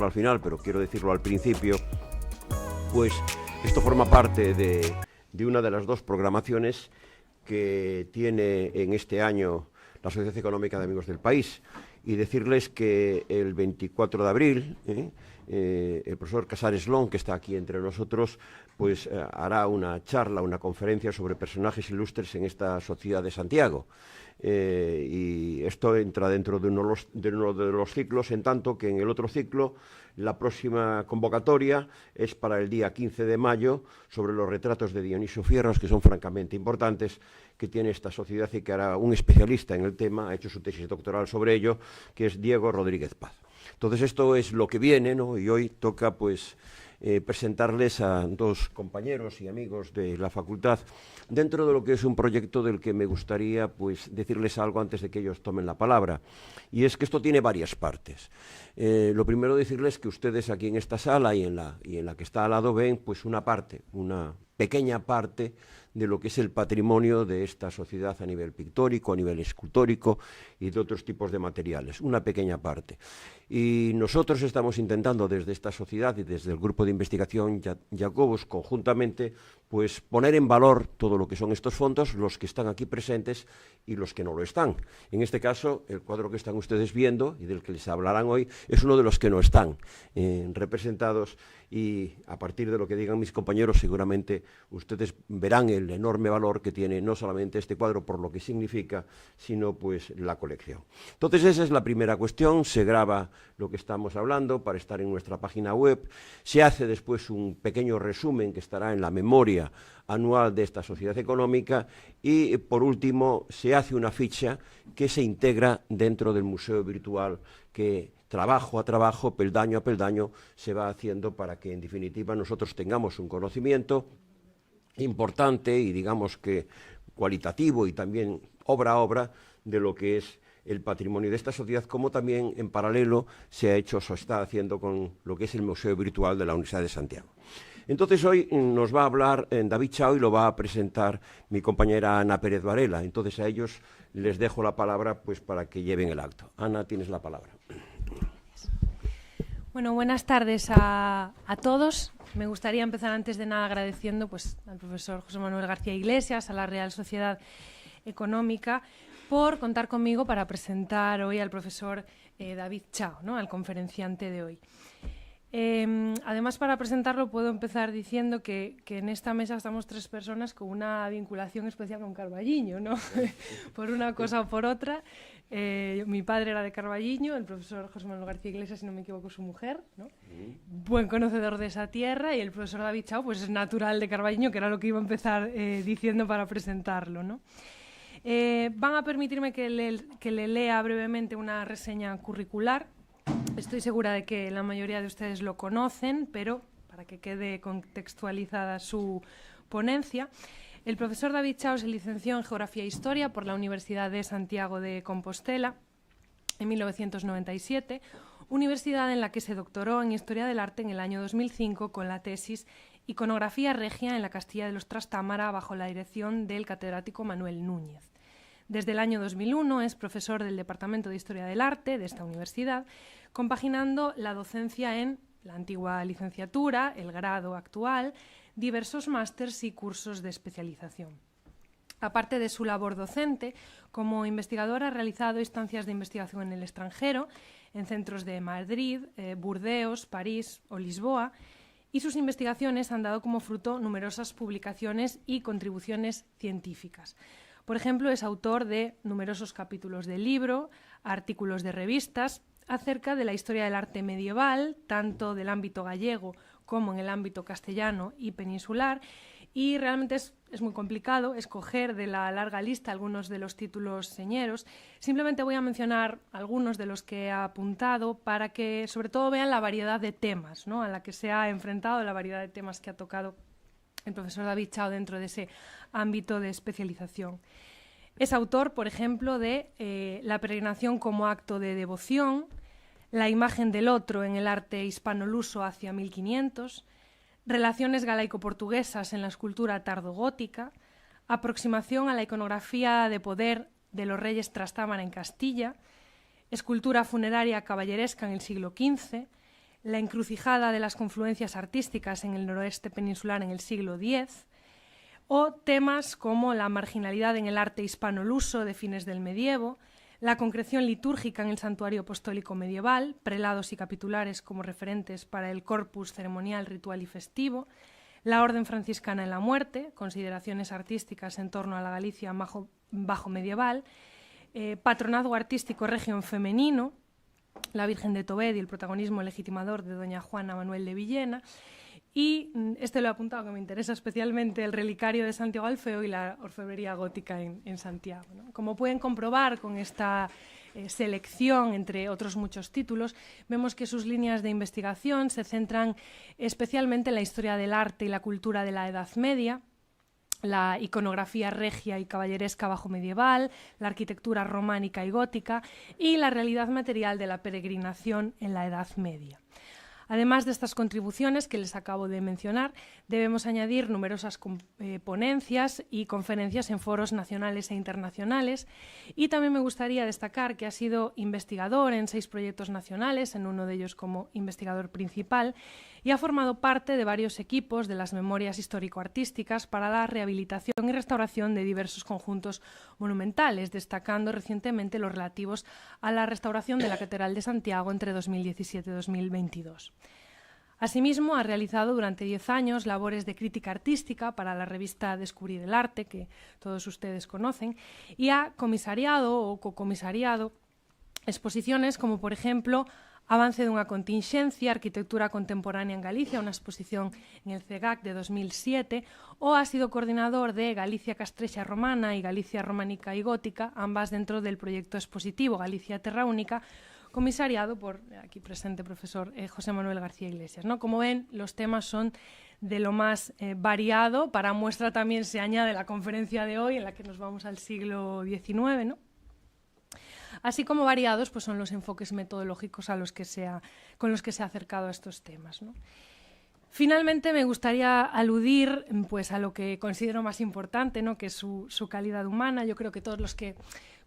para el final, pero quiero decirlo al principio, pues esto forma parte de una de las dos programaciones que tiene en este año la Sociedad Económica de Amigos del País, y decirles que el 24 de abril el profesor Casares Long, que está aquí entre nosotros, pues hará una charla, una conferencia sobre personajes ilustres en esta sociedad de Santiago. Y esto entra dentro de uno de los ciclos, en tanto que en el otro ciclo la próxima convocatoria es para el día 15 de mayo sobre los retratos de Dionisio Fierros, que son francamente importantes, que tiene esta sociedad y que hará un especialista en el tema, ha hecho su tesis doctoral sobre ello, que es Diego Rodríguez Paz. Entonces esto es lo que viene, ¿no? Y hoy toca pues presentarles a dos compañeros y amigos de la facultad dentro de lo que es un proyecto del que me gustaría pues decirles algo antes de que ellos tomen la palabra. Y es que esto tiene varias partes. Lo primero, decirles que ustedes aquí en esta sala y en la que está al lado ven pues una pequeña parte de lo que es el patrimonio de esta sociedad a nivel pictórico, a nivel escultórico y de otros tipos de materiales, una pequeña parte. Y nosotros estamos intentando desde esta sociedad y desde el grupo de investigación Jacobus conjuntamente pues poner en valor todo lo que son estos fondos, los que están aquí presentes y los que no lo están. En este caso, el cuadro que están ustedes viendo y del que les hablarán hoy es uno de los que no están representados, y a partir de lo que digan mis compañeros seguramente ustedes verán el enorme valor que tiene no solamente este cuadro por lo que significa, sino pues la colección. Entonces esa es la primera cuestión. Se graba lo que estamos hablando para estar en nuestra página web, se hace después un pequeño resumen que estará en la memoria anual de esta sociedad económica, y por último se hace una ficha que se integra dentro del museo virtual, que trabajo a trabajo, peldaño a peldaño, se va haciendo para que en definitiva nosotros tengamos un conocimiento importante y digamos que cualitativo y también obra a obra de lo que es el patrimonio de esta sociedad, como también en paralelo se ha hecho, se está haciendo con lo que es el Museo Virtual de la Universidad de Santiago. Entonces hoy nos va a hablar David Chao y lo va a presentar mi compañera Ana Pérez Varela. Entonces a ellos les dejo la palabra pues para que lleven el acto. Ana, tienes la palabra. Bueno, buenas tardes a todos. Me gustaría empezar antes de nada agradeciendo pues, al profesor José Manuel García Iglesias, a la Real Sociedad Económica, por contar conmigo para presentar hoy al profesor David Chao, ¿no? Al conferenciante de hoy. Además, para presentarlo puedo empezar diciendo que en esta mesa estamos tres personas con una vinculación especial con Carballiño, ¿no? Por una cosa o por otra. Mi padre era de Carballiño, el profesor José Manuel García Iglesias, si no me equivoco, su mujer, ¿no? Buen conocedor de esa tierra, y el profesor David Chao pues es natural de Carballiño, que era lo que iba a empezar diciendo para presentarlo, ¿no? Van a permitirme que le lea brevemente una reseña curricular. Estoy segura de que la mayoría de ustedes lo conocen, pero para que quede contextualizada su ponencia, el profesor David Chao se licenció en Geografía e Historia por la Universidad de Santiago de Compostela en 1997, universidad en la que se doctoró en Historia del Arte en el año 2005 con la tesis Iconografía Regia en la Castilla de los Trastámara bajo la dirección del catedrático Manuel Núñez. Desde el año 2001 es profesor del Departamento de Historia del Arte de esta universidad, compaginando la docencia en la antigua licenciatura, el grado actual, diversos másters y cursos de especialización. Aparte de su labor docente, como investigador ha realizado estancias de investigación en el extranjero, en centros de Madrid, Burdeos, París o Lisboa, y sus investigaciones han dado como fruto numerosas publicaciones y contribuciones científicas. Por ejemplo, es autor de numerosos capítulos de libro, artículos de revistas acerca de la historia del arte medieval, tanto del ámbito gallego como en el ámbito castellano y peninsular, y realmente es muy complicado escoger de la larga lista algunos de los títulos señeros. Simplemente voy a mencionar algunos de los que he apuntado para que sobre todo vean la variedad de temas, ¿no?, a la que se ha enfrentado, la variedad de temas que ha tocado el profesor David Chao dentro de ese ámbito de especialización. Es autor, por ejemplo, de La peregrinación como acto de devoción, La imagen del otro en el arte hispanoluso hacia 1500, Relaciones galaico-portuguesas en la escultura tardogótica, Aproximación a la iconografía de poder de los reyes Trastámara en Castilla, Escultura funeraria caballeresca en el siglo XV, la encrucijada de las confluencias artísticas en el noroeste peninsular en el siglo X, o temas como la marginalidad en el arte hispano-luso de fines del medievo, la concreción litúrgica en el santuario apostólico medieval, prelados y capitulares como referentes para el corpus ceremonial, ritual y festivo, la orden franciscana en la muerte, consideraciones artísticas en torno a la Galicia bajo medieval, patronazgo artístico región femenino, la Virgen de Tobed y el protagonismo legitimador de doña Juana Manuel de Villena, y este lo he apuntado que me interesa especialmente, el relicario de Santiago Alfeo y la orfebrería gótica en Santiago, ¿no? Como pueden comprobar con esta selección, entre otros muchos títulos, vemos que sus líneas de investigación se centran especialmente en la historia del arte y la cultura de la Edad Media, la iconografía regia y caballeresca bajo medieval, la arquitectura románica y gótica y la realidad material de la peregrinación en la Edad Media. Además de estas contribuciones que les acabo de mencionar, debemos añadir numerosas ponencias y conferencias en foros nacionales e internacionales, y también me gustaría destacar que ha sido investigador en 6 proyectos nacionales, en uno de ellos como investigador principal, y ha formado parte de varios equipos de las memorias histórico-artísticas para la rehabilitación y restauración de diversos conjuntos monumentales, destacando recientemente los relativos a la restauración de la Catedral de Santiago entre 2017 y 2022. Asimismo, ha realizado durante 10 años labores de crítica artística para la revista Descubrir el Arte, que todos ustedes conocen, y ha comisariado o cocomisariado exposiciones como, por ejemplo, Avance dunha continxencia, Arquitectura contemporánea en Galicia, unha exposición en el CEGAC de 2007, o ha sido coordinador de Galicia Castrexa Romana y Galicia Románica y Gótica, ambas dentro del proyecto expositivo Galicia Terra Única, comisariado por, aquí presente, profesor José Manuel García Iglesias, ¿no? Como ven, los temas son de lo más variado. Para muestra también se añade la conferencia de hoy, en la que nos vamos al siglo XIX, ¿no? Así como variados pues son los enfoques metodológicos con los que se ha acercado a estos temas, ¿no? Finalmente, me gustaría aludir pues, a lo que considero más importante, ¿no? Que es su calidad humana. Yo creo que todos los que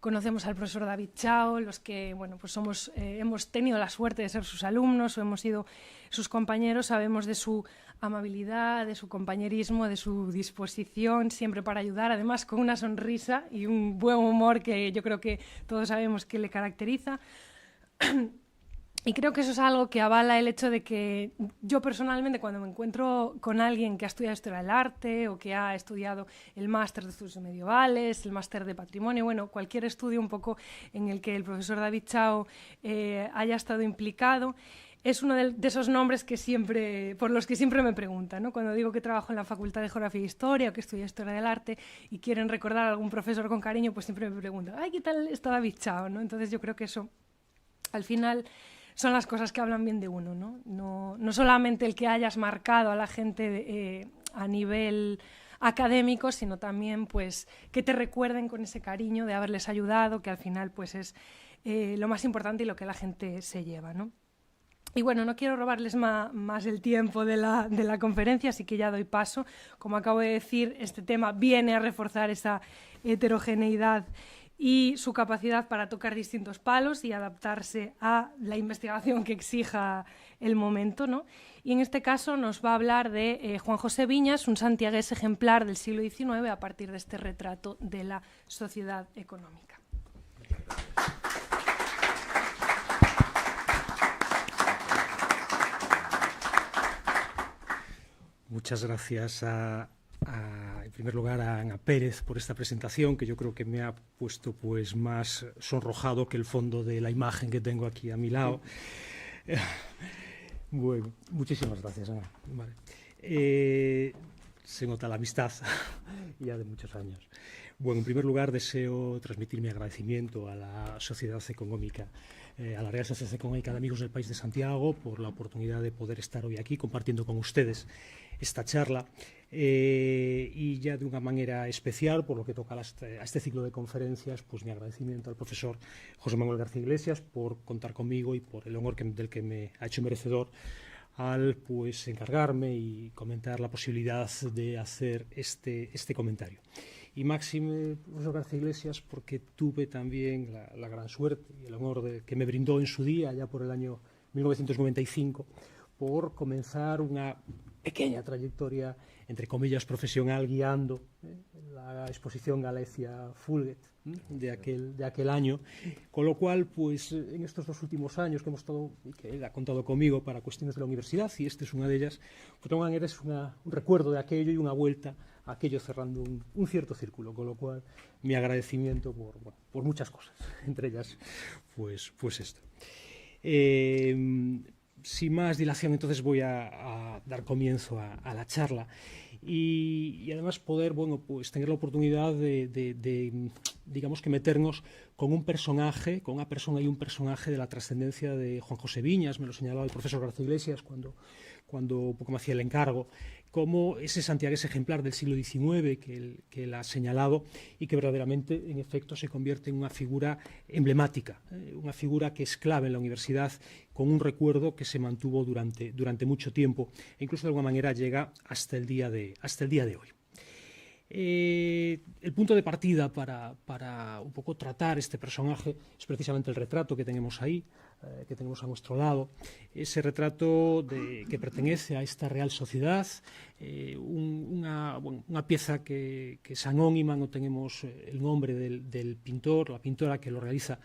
conocemos al profesor David Chao, los que bueno, pues hemos tenido la suerte de ser sus alumnos o hemos sido sus compañeros, sabemos de su amabilidad, de su compañerismo, de su disposición siempre para ayudar, además con una sonrisa y un buen humor que yo creo que todos sabemos que le caracteriza. Y creo que eso es algo que avala el hecho de que yo personalmente, cuando me encuentro con alguien que ha estudiado Historia del Arte o que ha estudiado el máster de estudios medievales, el máster de patrimonio, bueno, cualquier estudio un poco en el que el profesor David Chao haya estado implicado, es uno de esos nombres que por los que siempre me preguntan, ¿no? Cuando digo que trabajo en la Facultad de Geografía e Historia o que estudio Historia del Arte y quieren recordar a algún profesor con cariño, pues siempre me preguntan, ¡ay, qué tal está David Chao!, ¿no? Entonces yo creo que eso, al final, son las cosas que hablan bien de uno, ¿no? No solamente el que hayas marcado a la gente a nivel académico, sino también pues, que te recuerden con ese cariño de haberles ayudado, que al final pues, es lo más importante y lo que la gente se lleva, ¿no? Y bueno, no quiero robarles más el tiempo de la conferencia, así que ya doy paso. Como acabo de decir, este tema viene a reforzar esa heterogeneidad y su capacidad para tocar distintos palos y adaptarse a la investigación que exija el momento, ¿no? Y en este caso nos va a hablar de Juan José Viñas, un santiagués ejemplar del siglo XIX a partir de este retrato de la sociedad económica. Muchas gracias en primer lugar a Ana Pérez por esta presentación, que yo creo que me ha puesto pues más sonrojado que el fondo de la imagen que tengo aquí a mi lado. Bueno, muchísimas gracias, Ana. Vale. Se nota la amistad ya de muchos años. Bueno, en primer lugar deseo transmitir mi agradecimiento a la Sociedad Económica, a la Real Sociedad Económica de Amigos del País de Santiago por la oportunidad de poder estar hoy aquí compartiendo con ustedes esta charla y ya de una manera especial por lo que toca a este ciclo de conferencias, pues mi agradecimiento al profesor José Manuel García Iglesias por contar conmigo y por el honor del que me ha hecho merecedor al pues encargarme y comentar la posibilidad de hacer este comentario. Y máxime, profesor García Iglesias, porque tuve también la gran suerte y el honor que me brindó en su día, ya por el año 1995, por comenzar unha pequeña trayectoria, entre comillas, profesional, guiando la exposición Galicia Fulget de aquel año, con lo cual, pues, en estos 2 últimos años que hemos estado, y que él ha contado conmigo para cuestiones de la universidad, y esta es una de ellas, pues, de alguna manera es un recuerdo de aquello y una vuelta a aquello cerrando un cierto círculo, con lo cual mi agradecimiento por muchas cosas, entre ellas, pues esto. Sin más dilación, entonces voy a dar comienzo a la charla y además poder, bueno, pues tener la oportunidad de digamos que meternos con un personaje, con una persona y un personaje de la trascendencia de Juan José Viñas. Me lo señalaba el profesor García Iglesias cuando un poco me hacía el encargo, como ese santiagués ejemplar del siglo XIX que él ha señalado y que verdaderamente, en efecto, se convierte en una figura emblemática, una figura que es clave en la universidad, con un recuerdo que se mantuvo durante mucho tiempo e incluso de alguna manera llega hasta el día de hoy. El punto de partida para un poco tratar este personaje es precisamente el retrato que tenemos ahí, que tenemos a nuestro lado, ese retrato que pertenece a esta Real Sociedad, una pieza que es anónima, no tenemos el nombre del pintor, la pintora que lo realiza,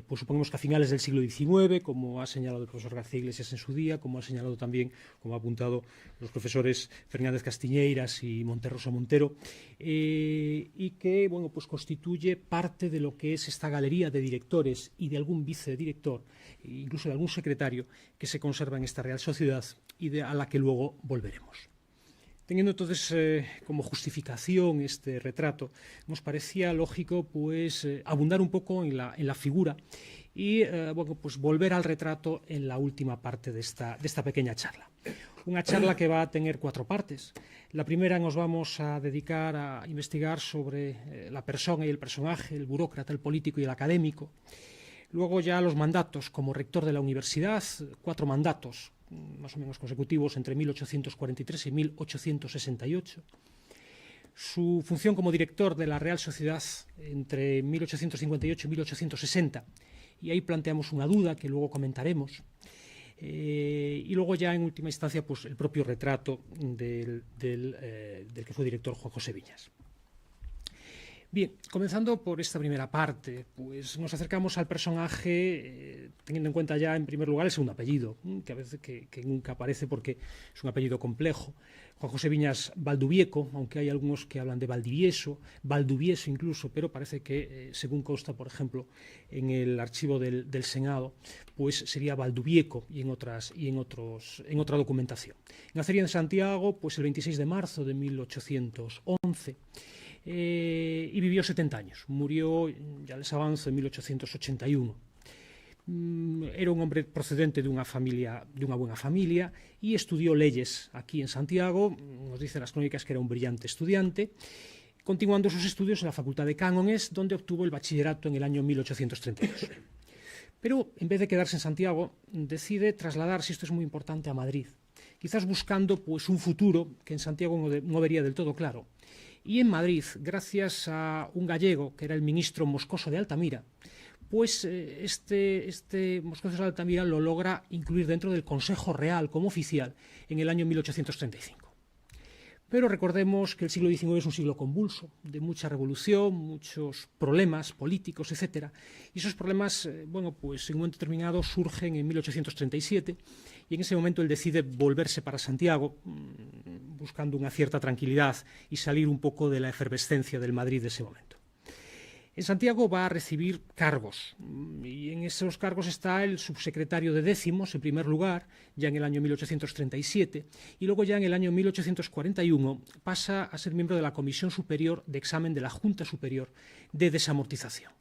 pues suponemos que a finales del siglo XIX, como ha señalado el profesor García Iglesias en su día, como ha señalado también, como ha apuntado los profesores Fernández Castiñeiras y Monterroso Montero, y que, bueno, pues constituye parte de lo que es esta galería de directores y de algún vicedirector, incluso de algún secretario, que se conserva en esta Real Sociedad y a la que luego volveremos. Teniendo entonces como justificación este retrato, nos parecía lógico, pues, abundar un poco en la figura y bueno, pues volver al retrato en la última parte de esta pequeña charla. Una charla que va a tener 4 partes. La primera nos vamos a dedicar a investigar sobre la persona y el personaje, el burócrata, el político y el académico. Luego ya los mandatos como rector de la universidad, 4 mandatos más o menos consecutivos entre 1843 y 1868. Su función como director de la Real Sociedad entre 1858 y 1860, y ahí planteamos una duda que luego comentaremos. Y luego ya en última instancia, pues, el propio retrato del que fue director Juan José Viñas. Bien, comenzando por esta primera parte, pues nos acercamos al personaje teniendo en cuenta ya en primer lugar el segundo apellido, que a veces que nunca aparece porque es un apellido complejo. Juan José Viñas Valdubieco, aunque hay algunos que hablan de Valdivieso, Valduvieso incluso, pero parece que según consta, por ejemplo, en el archivo del Senado, pues sería Valdubieco y en otra documentación. Nacería en Santiago pues el 26 de marzo de 1811. Y vivió 70 años. Murió, ya les avanzo, en 1881. Era un hombre procedente de una buena familia y estudió leyes aquí en Santiago. Nos dicen las crónicas que era un brillante estudiante, continuando sus estudios en la Facultad de Cánones, donde obtuvo el bachillerato en el año 1832. Pero en vez de quedarse en Santiago, decide trasladarse, esto es muy importante, a Madrid, quizás buscando pues un futuro que en Santiago no vería del todo claro. Y en Madrid, gracias a un gallego que era el ministro Moscoso de Altamira, pues este Moscoso de Altamira lo logra incluir dentro del Consejo Real como oficial en el año 1835. Pero recordemos que el siglo XIX es un siglo convulso, de mucha revolución, muchos problemas políticos, etc. Y esos problemas, bueno, pues en un momento determinado surgen en 1837 y en ese momento él decide volverse para Santiago buscando una cierta tranquilidad y salir un poco de la efervescencia del Madrid de ese momento. En Santiago va a recibir cargos y en esos cargos está el subsecretario de Décimos, en primer lugar, ya en el año 1837, y luego ya en el año 1841 pasa a ser miembro de la Comisión Superior de Examen de la Junta Superior de Desamortización.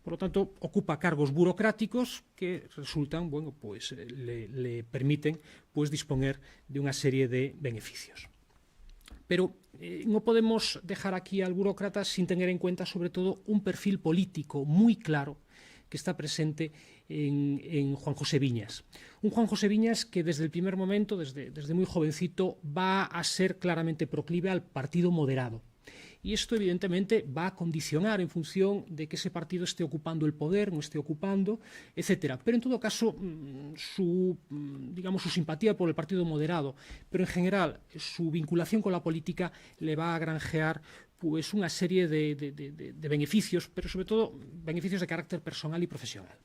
Por lo tanto, ocupa cargos burocráticos que resultan, bueno, pues le permiten pues disponer de una serie de beneficios. Pero no podemos dejar aquí al burócrata sin tener en cuenta sobre todo un perfil político muy claro que está presente en Juan José Viñas. Un Juan José Viñas que desde el primer momento, desde muy jovencito, va a ser claramente proclive al partido moderado. y esto evidentemente va a condicionar en función de que ese partido esté ocupando el poder, no esté ocupando, etcétera. Pero en todo caso, su simpatía por el partido moderado, pero en general su vinculación con la política le va a granjear pues una serie de beneficios, pero sobre todo beneficios de carácter personal y profesional.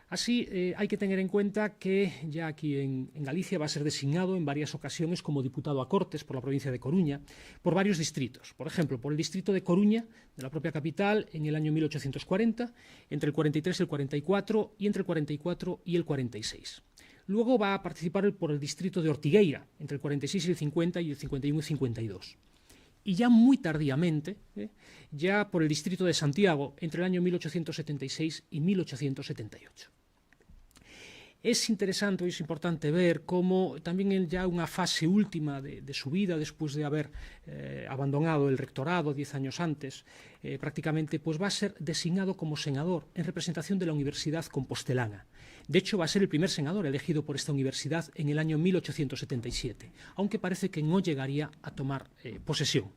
Así, hay que tener en cuenta que ya aquí en Galicia va a ser designado en varias ocasiones como diputado a Cortes por la provincia de Coruña, por varios distritos. Por ejemplo, por el distrito de Coruña, de la propia capital, en el año 1840, entre el 43 y el 44, y entre el 44 y el 46. Luego va a participar por el distrito de Ortigueira, entre el 46 y el 50, y el 51 y 52. Y ya muy tardíamente, ya por el distrito de Santiago, entre el año 1876 y 1878. Es interesante y es importante ver cómo también en ya una fase última de su vida, después de haber abandonado el rectorado 10 años antes, prácticamente pues va a ser designado como senador en representación de la Universidad Compostelana. De hecho, va a ser el primer senador elegido por esta universidad en el año 1877, aunque parece que no llegaría a tomar posesión.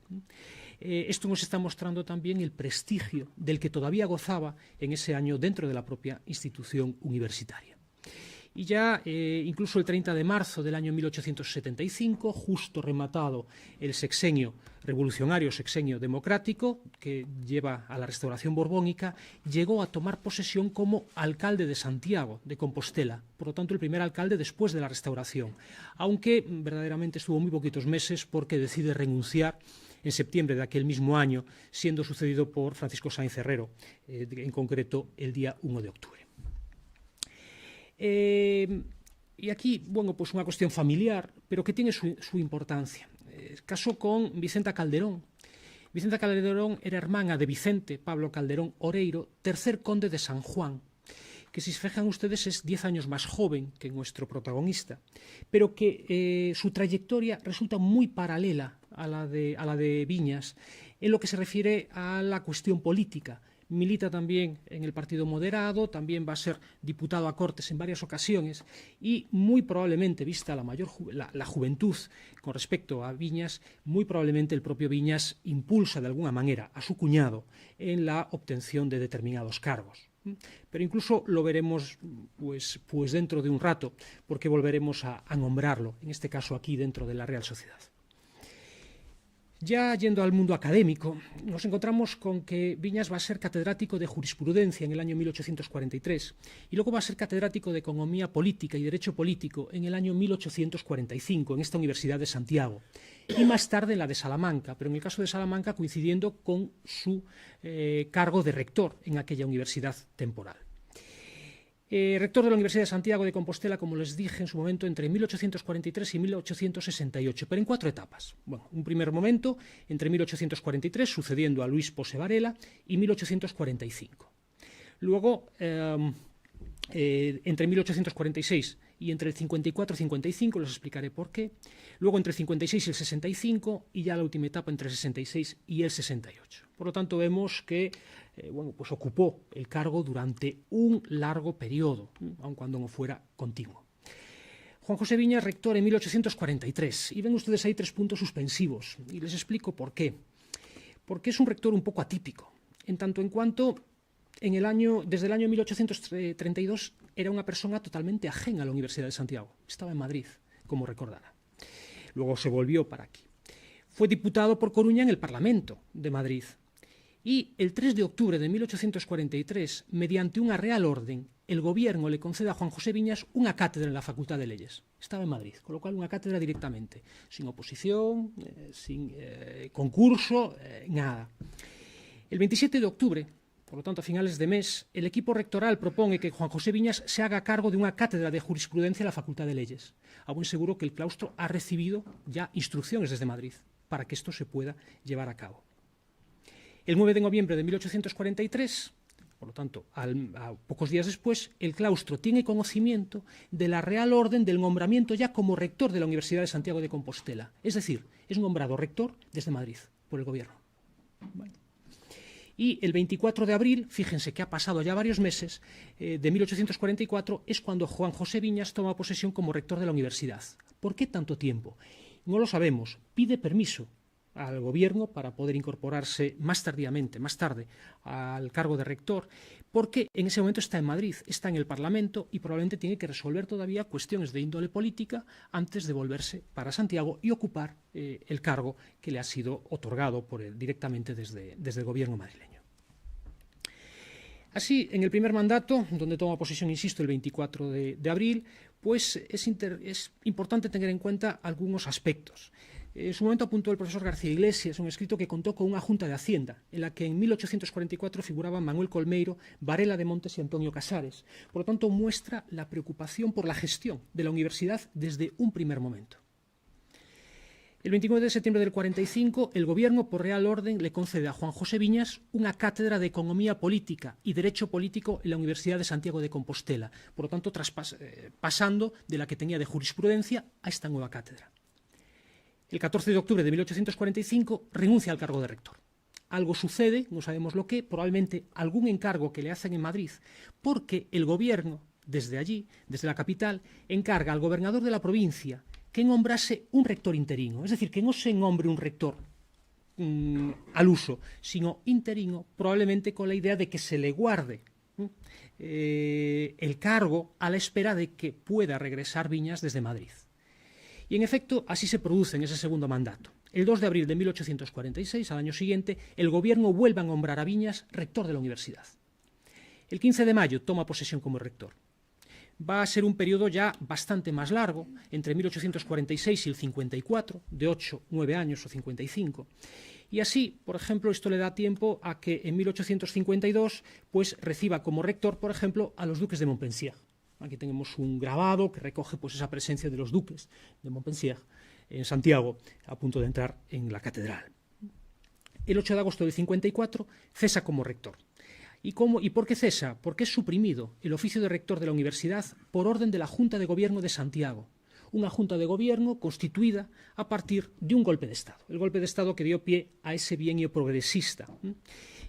Esto nos está mostrando también el prestigio del que todavía gozaba en ese año dentro de la propia institución universitaria. Y ya incluso el 30 de marzo del año 1875, justo rematado el sexenio revolucionario, sexenio democrático, que lleva a la restauración borbónica, llegó a tomar posesión como alcalde de Santiago de Compostela, por lo tanto el primer alcalde después de la restauración, aunque verdaderamente estuvo muy poquitos meses porque decide renunciar en septiembre de aquel mismo año, siendo sucedido por Francisco Sáenz Herrero, en concreto el día 1 de octubre. Y aquí, bueno, pues una cuestión familiar, pero que tiene su importancia. Casó con Vicenta Calderón. Vicenta Calderón era hermana de Vicente Pablo Calderón Oreiro, tercer conde de San Juan, que si se fijan ustedes es 10 años más joven que nuestro protagonista, pero que su trayectoria resulta muy paralela a la de Viñas en lo que se refiere a la cuestión política. Milita también en el Partido Moderado, también va a ser diputado a Cortes en varias ocasiones y muy probablemente, vista la juventud con respecto a Viñas, muy probablemente el propio Viñas impulsa de alguna manera a su cuñado en la obtención de determinados cargos. Pero incluso lo veremos pues dentro de un rato, porque volveremos a nombrarlo, en este caso aquí dentro de la Real Sociedad. Ya yendo al mundo académico, nos encontramos con que Viñas va a ser catedrático de jurisprudencia en el año 1843 y luego va a ser catedrático de economía política y derecho político en el año 1845 en esta Universidad de Santiago y más tarde en la de Salamanca, pero en el caso de Salamanca coincidiendo con su cargo de rector en aquella universidad temporal. Rector de la Universidad de Santiago de Compostela, como les dije en su momento, entre 1843 y 1868, pero en 4 etapas. Bueno, un primer momento entre 1843, sucediendo a Luis Pose Varela, y 1845. Luego, entre 1846 y entre el 54 y 55, les explicaré por qué. Luego entre el 56 y el 65, y ya la última etapa entre el 66 y el 68. Por lo tanto, vemos que pues ocupó el cargo durante un largo periodo, aun cuando no fuera continuo. Juan José Viñas, rector en 1843. Y ven ustedes ahí 3 puntos suspensivos, y les explico por qué. Porque es un rector un poco atípico, en tanto en cuanto desde el año 1832 era una persona totalmente ajena a la Universidad de Santiago. Estaba en Madrid, como recordará. Luego se volvió para aquí. Fue diputado por Coruña en el Parlamento de Madrid. Y el 3 de octubre de 1843, mediante una real orden, el gobierno le concede a Juan José Viñas una cátedra en la Facultad de Leyes. Estaba en Madrid, con lo cual una cátedra directamente, sin oposición, sin concurso, nada. El 27 de octubre, por lo tanto a finales de mes, el equipo rectoral propone que Juan José Viñas se haga cargo de una cátedra de jurisprudencia en la Facultad de Leyes. A buen seguro que el claustro ha recibido ya instrucciones desde Madrid para que esto se pueda llevar a cabo. El 9 de noviembre de 1843, por lo tanto, a pocos días después, el claustro tiene conocimiento de la Real Orden del nombramiento ya como rector de la Universidad de Santiago de Compostela. Es decir, es nombrado rector desde Madrid por el gobierno. Bueno. Y el 24 de abril, fíjense que ha pasado ya varios meses, de 1844, es cuando Juan José Viñas toma posesión como rector de la universidad. ¿Por qué tanto tiempo? No lo sabemos. Pide permiso al gobierno para poder incorporarse más tarde, al cargo de rector, porque en ese momento está en Madrid, está en el Parlamento y probablemente tiene que resolver todavía cuestiones de índole política antes de volverse para Santiago y ocupar el cargo que le ha sido otorgado por él directamente desde el gobierno madrileño. Así, en el primer mandato, donde toma posesión, insisto, el 24 de abril, pues es importante tener en cuenta algunos aspectos. En su momento apuntó el profesor García Iglesias un escrito que contó con una Junta de Hacienda, en la que en 1844 figuraban Manuel Colmeiro, Varela de Montes y Antonio Casares. Por lo tanto, muestra la preocupación por la gestión de la universidad desde un primer momento. El 29 de septiembre del 45, el Gobierno, por Real Orden, le concede a Juan José Viñas una cátedra de Economía Política y Derecho Político en la Universidad de Santiago de Compostela, por lo tanto, pasando de la que tenía de jurisprudencia a esta nueva cátedra. El 14 de octubre de 1845 renuncia al cargo de rector. Algo sucede, no sabemos lo que, probablemente algún encargo que le hacen en Madrid, porque el Gobierno, desde allí, desde la capital, encarga al gobernador de la provincia que nombrase un rector interino, es decir, que no se nombre un rector al uso, sino interino, probablemente con la idea de que se le guarde el cargo a la espera de que pueda regresar Viñas desde Madrid. Y en efecto, así se produce en ese segundo mandato. El 2 de abril de 1846, al año siguiente, el Gobierno vuelve a nombrar a Viñas rector de la universidad. El 15 de mayo toma posesión como rector. Va a ser un periodo ya bastante más largo, entre 1846 y el 54, de 8, 9 años o 55. Y así, por ejemplo, esto le da tiempo a que en 1852 pues, reciba como rector, por ejemplo, a los duques de Montpensier. Aquí tenemos un grabado que recoge pues, esa presencia de los duques de Montpensier en Santiago, a punto de entrar en la catedral. El 8 de agosto del 54 cesa como rector. ¿Y por qué cesa? Porque es suprimido el oficio de rector de la universidad por orden de la Junta de Gobierno de Santiago, una Junta de Gobierno constituida a partir de un golpe de Estado, el golpe de Estado que dio pie a ese bienio progresista.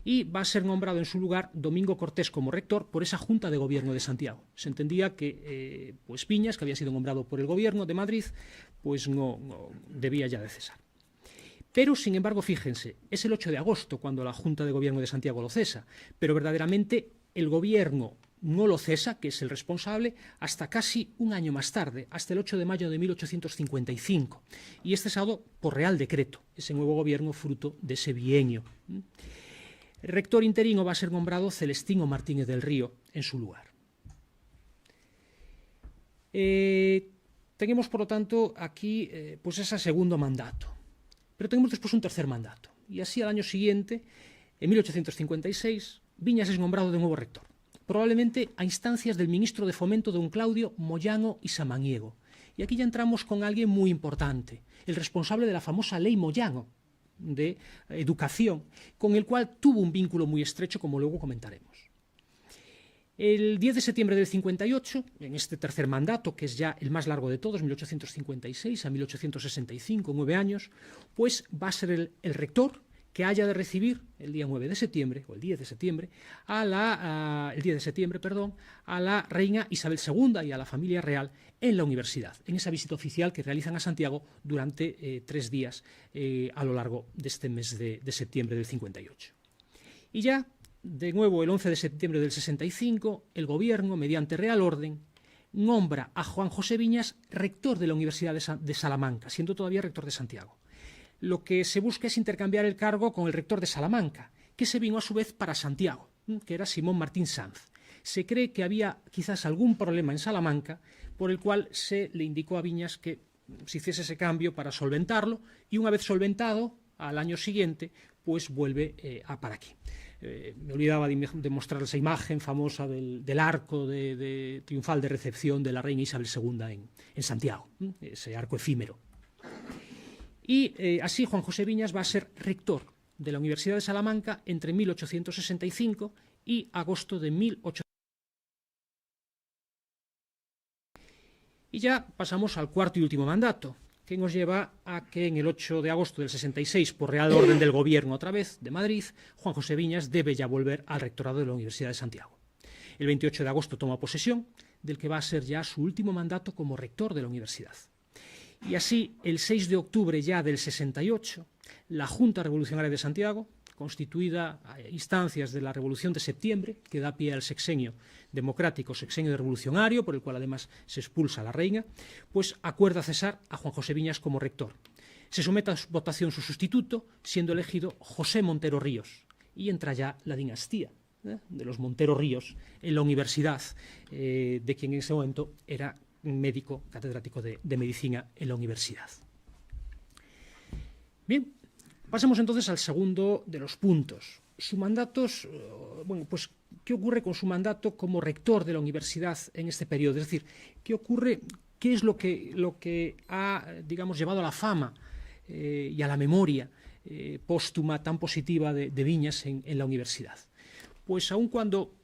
Y va a ser nombrado en su lugar Domingo Cortés como rector por esa Junta de Gobierno de Santiago. Se entendía que pues Viñas, que había sido nombrado por el Gobierno de Madrid, pues no debía ya de cesar. Pero, sin embargo, fíjense, es el 8 de agosto cuando la Junta de Gobierno de Santiago lo cesa, pero verdaderamente el Gobierno no lo cesa, que es el responsable, hasta casi un año más tarde, hasta el 8 de mayo de 1855, y es cesado por Real Decreto, ese nuevo Gobierno fruto de ese bienio. El rector interino va a ser nombrado Celestino Martínez del Río en su lugar. Tenemos, por lo tanto, aquí pues ese segundo mandato. Pero tenemos después un tercer mandato. Y así al año siguiente, en 1856, Viñas es nombrado de nuevo rector, probablemente a instancias del ministro de Fomento don Claudio Moyano y Samaniego. Y aquí ya entramos con alguien muy importante, el responsable de la famosa Ley Moyano de Educación, con el cual tuvo un vínculo muy estrecho, como luego comentaremos. El 10 de septiembre del 58, en este tercer mandato, que es ya el más largo de todos, 1856 a 1865, 9 años, pues va a ser el rector que haya de recibir el día 9 de septiembre, o el 10 de septiembre, a la reina Isabel II y a la familia real en la universidad, en esa visita oficial que realizan a Santiago durante 3 días a lo largo de este mes de septiembre del 58. Y ya, de nuevo, el 11 de septiembre del 65, el Gobierno, mediante Real Orden, nombra a Juan José Viñas rector de la Universidad de Salamanca, siendo todavía rector de Santiago. Lo que se busca es intercambiar el cargo con el rector de Salamanca, que se vino a su vez para Santiago, que era Simón Martín Sanz. Se cree que había quizás algún problema en Salamanca, por el cual se le indicó a Viñas que se hiciese ese cambio para solventarlo, y una vez solventado, al año siguiente, pues vuelve para aquí. Me olvidaba de mostrar esa imagen famosa del arco triunfal de recepción de la reina Isabel II en Santiago, ese arco efímero. Y así Juan José Viñas va a ser rector de la Universidad de Salamanca entre 1865 y agosto de 1865. Y ya pasamos al cuarto y último mandato, que nos lleva a que en el 8 de agosto del 66, por Real Orden del Gobierno otra vez, de Madrid, Juan José Viñas debe ya volver al rectorado de la Universidad de Santiago. El 28 de agosto toma posesión del que va a ser ya su último mandato como rector de la universidad. Y así, el 6 de octubre ya del 68, la Junta Revolucionaria de Santiago, constituida a instancias de la Revolución de Septiembre, que da pie al sexenio democrático, sexenio revolucionario, por el cual además se expulsa a la reina, pues acuerda cesar a Juan José Viñas como rector. Se somete a votación su sustituto, siendo elegido José Montero Ríos, y entra ya la dinastía de los Montero Ríos en la universidad, de quien en ese momento era médico catedrático de medicina en la universidad. Bien, pasemos entonces al segundo de los puntos. Su mandato, bueno, pues, ¿qué ocurre con su mandato como rector de la universidad en este periodo? Es decir, ¿qué ocurre, qué es lo que ha, digamos, llevado a la fama y a la memoria póstuma tan positiva de Viñas en la universidad? Pues aun cuando,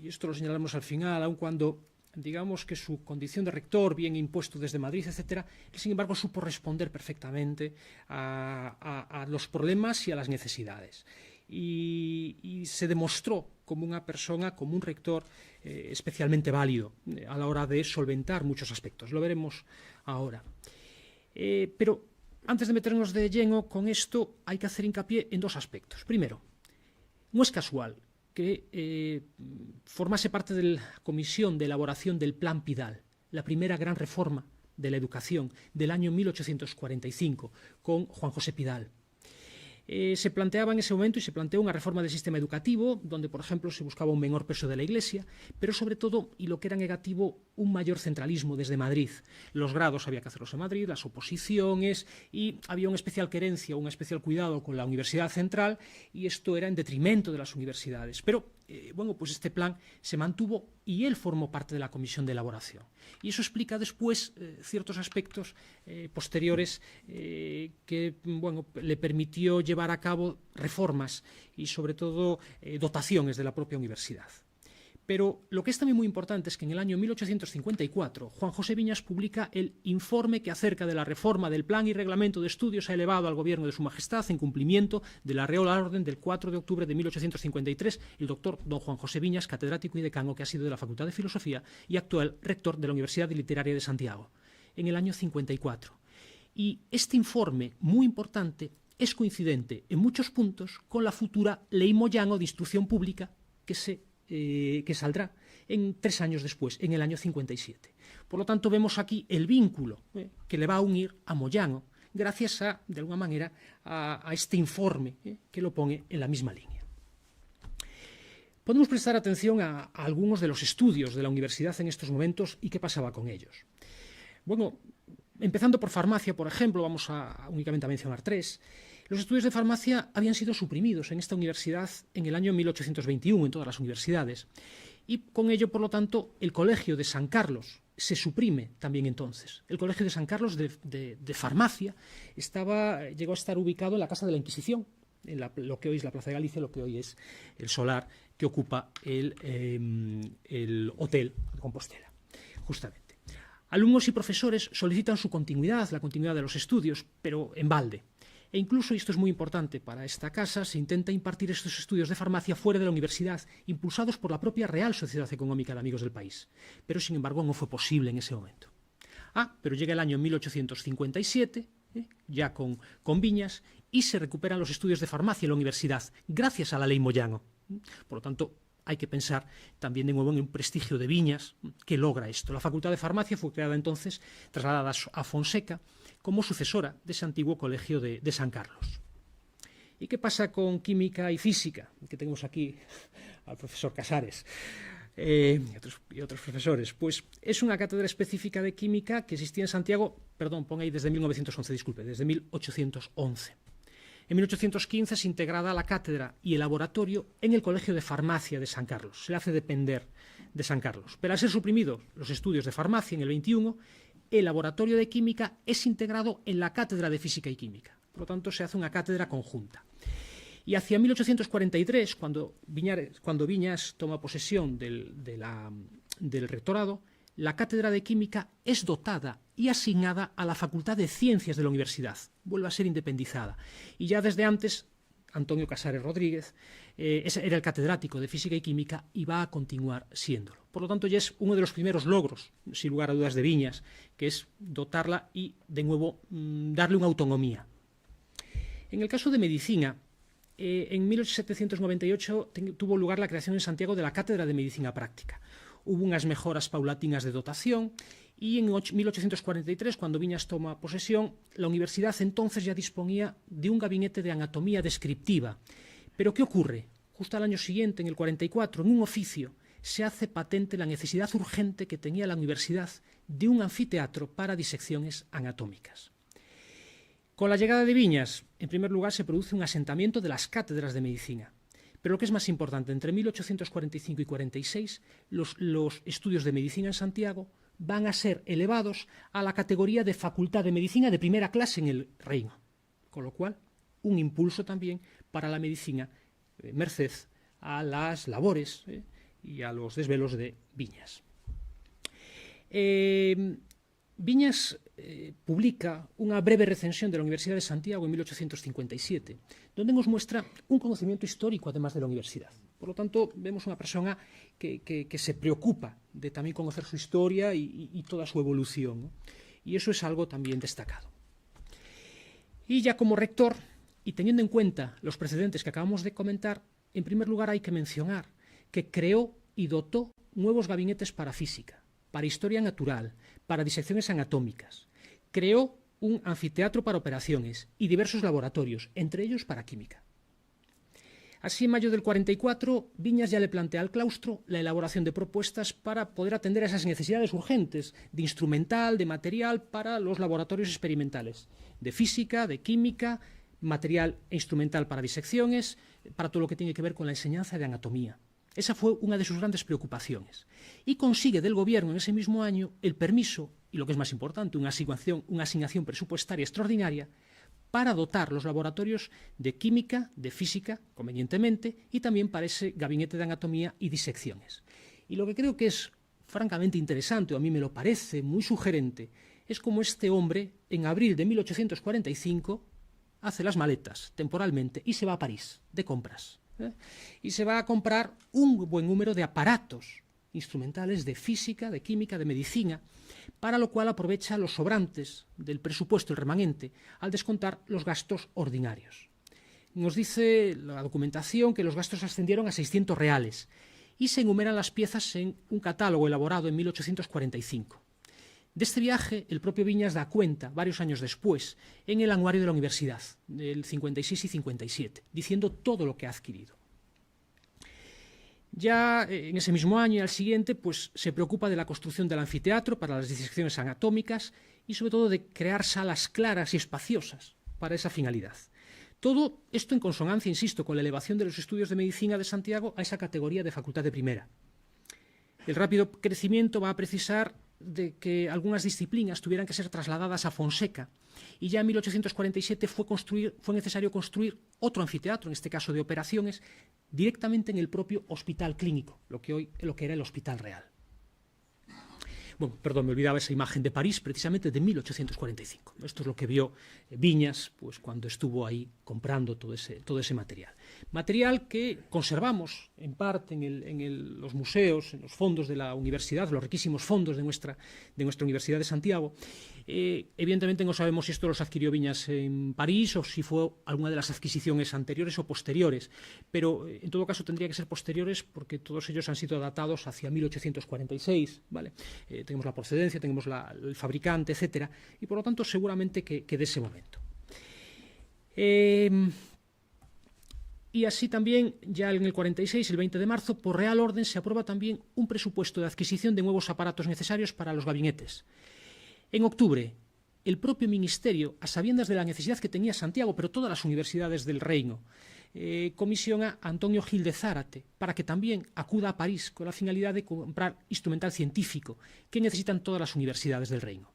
y esto lo señalamos al final, aun cuando digamos que su condición de rector, bien impuesto desde Madrid, etcétera, él, sin embargo, supo responder perfectamente a los problemas y a las necesidades. Y se demostró como una persona, como un rector especialmente válido a la hora de solventar muchos aspectos. Lo veremos ahora. Pero antes de meternos de lleno con esto, hay que hacer hincapié en dos aspectos. Primero, no es casual que formase parte de la comisión de elaboración del Plan Pidal, la primera gran reforma de la educación del año 1845, con Juan José Pidal. Se planteaba en ese momento y se planteó una reforma del sistema educativo, donde, por ejemplo, se buscaba un menor peso de la Iglesia, pero sobre todo, y lo que era negativo, un mayor centralismo desde Madrid. Los grados había que hacerlos en Madrid, las oposiciones, y había una especial querencia, un especial cuidado con la Universidad Central, y esto era en detrimento de las universidades. Pero, bueno, pues este plan se mantuvo y él formó parte de la comisión de elaboración. Y eso explica después ciertos aspectos posteriores que, bueno, le permitió llevar a cabo reformas y, sobre todo, dotaciones de la propia universidad. Pero lo que es también muy importante es que en el año 1854 Juan José Viñas publica el informe que acerca de la reforma del plan y reglamento de estudios ha elevado al gobierno de su majestad en cumplimiento de la Real Orden del 4 de octubre de 1853 el doctor don Juan José Viñas, catedrático y decano que ha sido de la Facultad de Filosofía y actual rector de la Universidad Literaria de Santiago, en el año 54. Y este informe, muy importante, es coincidente en muchos puntos con la futura Ley Moyano de Instrucción Pública que saldrá 3 años después, en el año 57. Por lo tanto, vemos aquí el vínculo que le va a unir a Moyano, gracias de alguna manera, a este informe que lo pone en la misma línea. Podemos prestar atención a algunos de los estudios de la universidad en estos momentos y qué pasaba con ellos. Bueno, empezando por farmacia, por ejemplo, vamos únicamente a mencionar 3. Los estudios de farmacia habían sido suprimidos en esta universidad en el año 1821, en todas las universidades. Y con ello, por lo tanto, el Colegio de San Carlos se suprime también entonces. El Colegio de San Carlos de Farmacia llegó a estar ubicado en la Casa de la Inquisición, en lo que hoy es la Plaza de Galicia, lo que hoy es el solar que ocupa el Hotel de Compostela, justamente. Alumnos y profesores solicitan su continuidad, la continuidad de los estudios, pero en balde. E incluso, y esto es muy importante para esta casa, se intenta impartir estos estudios de farmacia fuera de la universidad, impulsados por la propia Real Sociedad Económica de Amigos del País. Pero, sin embargo, no fue posible en ese momento. Pero llega el año 1857, ya con Viñas, y se recuperan los estudios de farmacia en la universidad, gracias a la Ley Moyano. Por lo tanto, hay que pensar también de nuevo en un prestigio de Viñas que logra esto. La Facultad de Farmacia fue creada entonces, trasladada a Fonseca, como sucesora de ese antiguo colegio de San Carlos. ¿Y qué pasa con química y física? Que tenemos aquí al profesor Casares y otros profesores. Pues es una cátedra específica de química que existía en Santiago, pon ahí desde 1911, disculpe, desde 1811. En 1815 es integrada la cátedra y el laboratorio en el Colegio de Farmacia de San Carlos. Se le hace depender de San Carlos. Pero al ser suprimidos los estudios de farmacia en el 21, el laboratorio de química es integrado en la cátedra de física y química. Por lo tanto, se hace una cátedra conjunta. Y hacia 1843, cuando Viñas toma posesión del rectorado, la cátedra de química es dotada y asignada a la Facultad de Ciencias de la Universidad. Vuelve a ser independizada. Y ya desde antes, Antonio Casares Rodríguez era el catedrático de Física y Química y va a continuar siéndolo. Por lo tanto, ya es uno de los primeros logros, sin lugar a dudas, de Viñas, que es dotarla y, de nuevo, darle una autonomía. En el caso de medicina, en 1798 tuvo lugar la creación en Santiago de la Cátedra de Medicina Práctica. Hubo unas mejoras paulatinas de dotación y en 1843, cuando Viñas toma posesión, la universidad entonces ya disponía de un gabinete de anatomía descriptiva. Pero ¿qué ocurre? Justo al año siguiente, en el 44, en un oficio, se hace patente la necesidad urgente que tenía la universidad de un anfiteatro para disecciones anatómicas. Con la llegada de Viñas, en primer lugar, se produce un asentamiento de las cátedras de medicina. Pero lo que es más importante, entre 1845 y 46, los estudios de medicina en Santiago van a ser elevados a la categoría de facultad de medicina de primera clase en el reino. Con lo cual, un impulso también para la medicina, merced a las labores y a los desvelos de Viñas. Viñas publica una breve recensión de la Universidad de Santiago en 1857, donde nos muestra un conocimiento histórico además de la universidad. Por lo tanto, vemos una persona que se preocupa de también conocer su historia y toda su evolución, ¿no? Y eso es algo también destacado. Y ya como rector, y teniendo en cuenta los precedentes que acabamos de comentar, en primer lugar hay que mencionar que creó y dotó nuevos gabinetes para física, para historia natural, para disecciones anatómicas. Creó un anfiteatro para operaciones y diversos laboratorios, entre ellos para química. Así, en mayo del 44, Viñas ya le plantea al claustro la elaboración de propuestas para poder atender a esas necesidades urgentes de instrumental, de material para los laboratorios experimentales, de física, de química, material e instrumental para disecciones, para todo lo que tiene que ver con la enseñanza de anatomía. Esa fue una de sus grandes preocupaciones. Y consigue del gobierno en ese mismo año el permiso, y lo que es más importante, una asignación presupuestaria extraordinaria para dotar los laboratorios de química, de física, convenientemente, y también para ese gabinete de anatomía y disecciones. Y lo que creo que es francamente interesante, o a mí me lo parece muy sugerente, es como este hombre, en abril de 1845, hace las maletas temporalmente y se va a París de compras. Y se va a comprar un buen número de aparatos instrumentales de física, de química, de medicina, para lo cual aprovecha los sobrantes del presupuesto, el remanente, al descontar los gastos ordinarios. Nos dice la documentación que los gastos ascendieron a 600 reales y se enumeran las piezas en un catálogo elaborado en 1845. De este viaje, el propio Viñas da cuenta, varios años después, en el anuario de la universidad, del 56 y 57, diciendo todo lo que ha adquirido. Ya en ese mismo año y al siguiente, pues se preocupa de la construcción del anfiteatro para las disecciones anatómicas y sobre todo de crear salas claras y espaciosas para esa finalidad. Todo esto en consonancia, insisto, con la elevación de los estudios de medicina de Santiago a esa categoría de facultad de primera. El rápido crecimiento va a precisar de que algunas disciplinas tuvieran que ser trasladadas a Fonseca y ya en 1847 fue necesario construir otro anfiteatro, en este caso de operaciones, directamente en el propio hospital clínico, lo que era el Hospital Real. Bueno, perdón, me olvidaba esa imagen de París, precisamente de 1845. Esto es lo que vio Viñas pues, cuando estuvo ahí comprando todo ese material. Material que conservamos en parte en los museos, en los fondos de la universidad, los riquísimos fondos de nuestra Universidad de Santiago. Evidentemente no sabemos si esto los adquirió Viñas en París o si fue alguna de las adquisiciones anteriores o posteriores, pero en todo caso tendría que ser posteriores porque todos ellos han sido datados hacia 1846, ¿vale? Tenemos la procedencia, tenemos el fabricante, etcétera, y por lo tanto seguramente que de ese momento. Y así también, ya en el 46, el 20 de marzo, por real orden se aprueba también un presupuesto de adquisición de nuevos aparatos necesarios para los gabinetes. En octubre, el propio Ministerio, a sabiendas de la necesidad que tenía Santiago, pero todas las universidades del reino, comisiona a Antonio Gil de Zárate para que también acuda a París con la finalidad de comprar instrumental científico que necesitan todas las universidades del reino.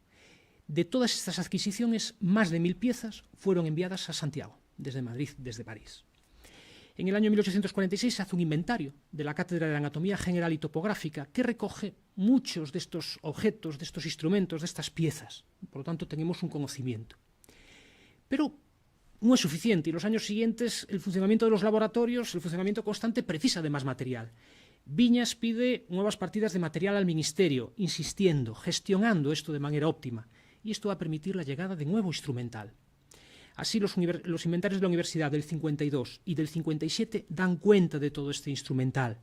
De todas estas adquisiciones, más de 1000 piezas fueron enviadas a Santiago, desde Madrid, desde París. En el año 1846 se hace un inventario de la Cátedra de Anatomía General y Topográfica que recoge muchos de estos objetos, de estos instrumentos, de estas piezas. Por lo tanto, tenemos un conocimiento. Pero no es suficiente y en los años siguientes el funcionamiento de los laboratorios, el funcionamiento constante, precisa de más material. Viñas pide nuevas partidas de material al Ministerio, insistiendo, gestionando esto de manera óptima, y esto va a permitir la llegada de nuevo instrumental. Así, los inventarios de la universidad del 52 y del 57 dan cuenta de todo este instrumental.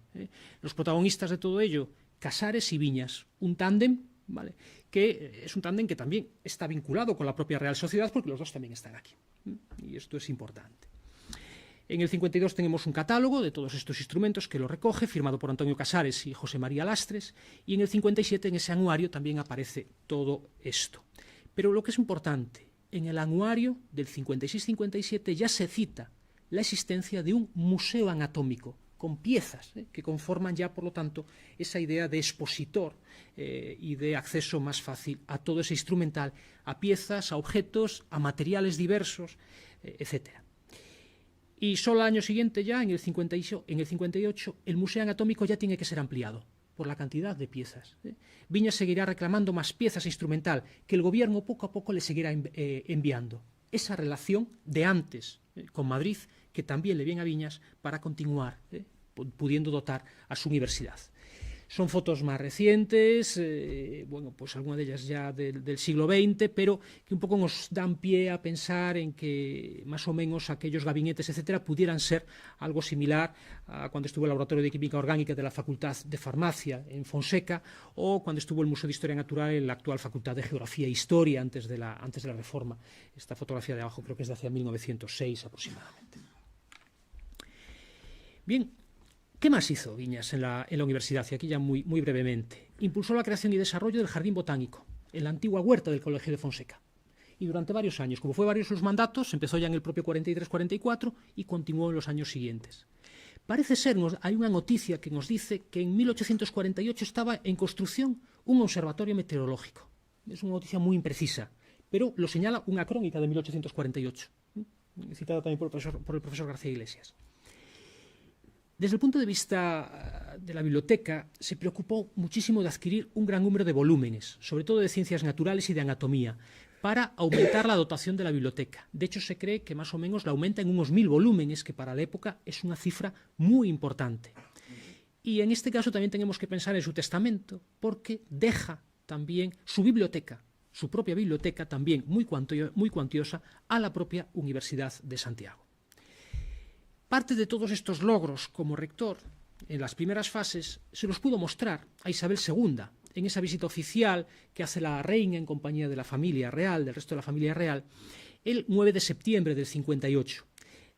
Los protagonistas de todo ello, Casares y Viñas, un tándem, ¿vale?, que es un tándem que también está vinculado con la propia Real Sociedad, porque los dos también están aquí. Y esto es importante. En el 52 tenemos un catálogo de todos estos instrumentos que lo recoge, firmado por Antonio Casares y José María Lastres, y en el 57, en ese anuario, también aparece todo esto. Pero lo que es importante, en el anuario del 56-57 ya se cita la existencia de un museo anatómico, con piezas que conforman ya, por lo tanto, esa idea de expositor y de acceso más fácil a todo ese instrumental, a piezas, a objetos, a materiales diversos, etc. Y solo al año siguiente, ya en el 58, el museo anatómico ya tiene que ser ampliado por la cantidad de piezas. Viñas seguirá reclamando más piezas instrumental que el gobierno poco a poco le seguirá enviando. Esa relación de antes con Madrid, que también le viene a Viñas para continuar pudiendo dotar a su universidad. Son fotos más recientes, bueno, pues algunas de ellas ya del siglo XX, pero que un poco nos dan pie a pensar en que más o menos aquellos gabinetes, etcétera, pudieran ser algo similar a cuando estuvo el Laboratorio de Química Orgánica de la Facultad de Farmacia en Fonseca, o cuando estuvo el Museo de Historia Natural en la actual Facultad de Geografía e Historia antes de la Reforma. Esta fotografía de abajo creo que es de hacia 1906 aproximadamente. Bien. ¿Qué más hizo Viñas en la universidad? Y aquí ya muy brevemente. Impulsó la creación y desarrollo del Jardín Botánico, en la antigua huerta del Colegio de Fonseca. Y durante varios años, como fue varios sus mandatos, empezó ya en el propio 43-44 y continuó en los años siguientes. Parece ser, hay una noticia que nos dice que en 1848 estaba en construcción un observatorio meteorológico. Es una noticia muy imprecisa, pero lo señala una crónica de 1848, citada también por el profesor García Iglesias. Desde el punto de vista de la biblioteca, se preocupó muchísimo de adquirir un gran número de volúmenes, sobre todo de ciencias naturales y de anatomía, para aumentar la dotación de la biblioteca. De hecho, se cree que más o menos la aumenta en unos 1000 volúmenes, que para la época es una cifra muy importante. Y en este caso también tenemos que pensar en su testamento, porque deja también su biblioteca, su propia biblioteca, también muy cuantiosa, a la propia Universidad de Santiago. Parte de todos estos logros como rector, en las primeras fases, se los pudo mostrar a Isabel II, en esa visita oficial que hace la reina en compañía de la familia real, del resto de la familia real, el 9 de septiembre del 58.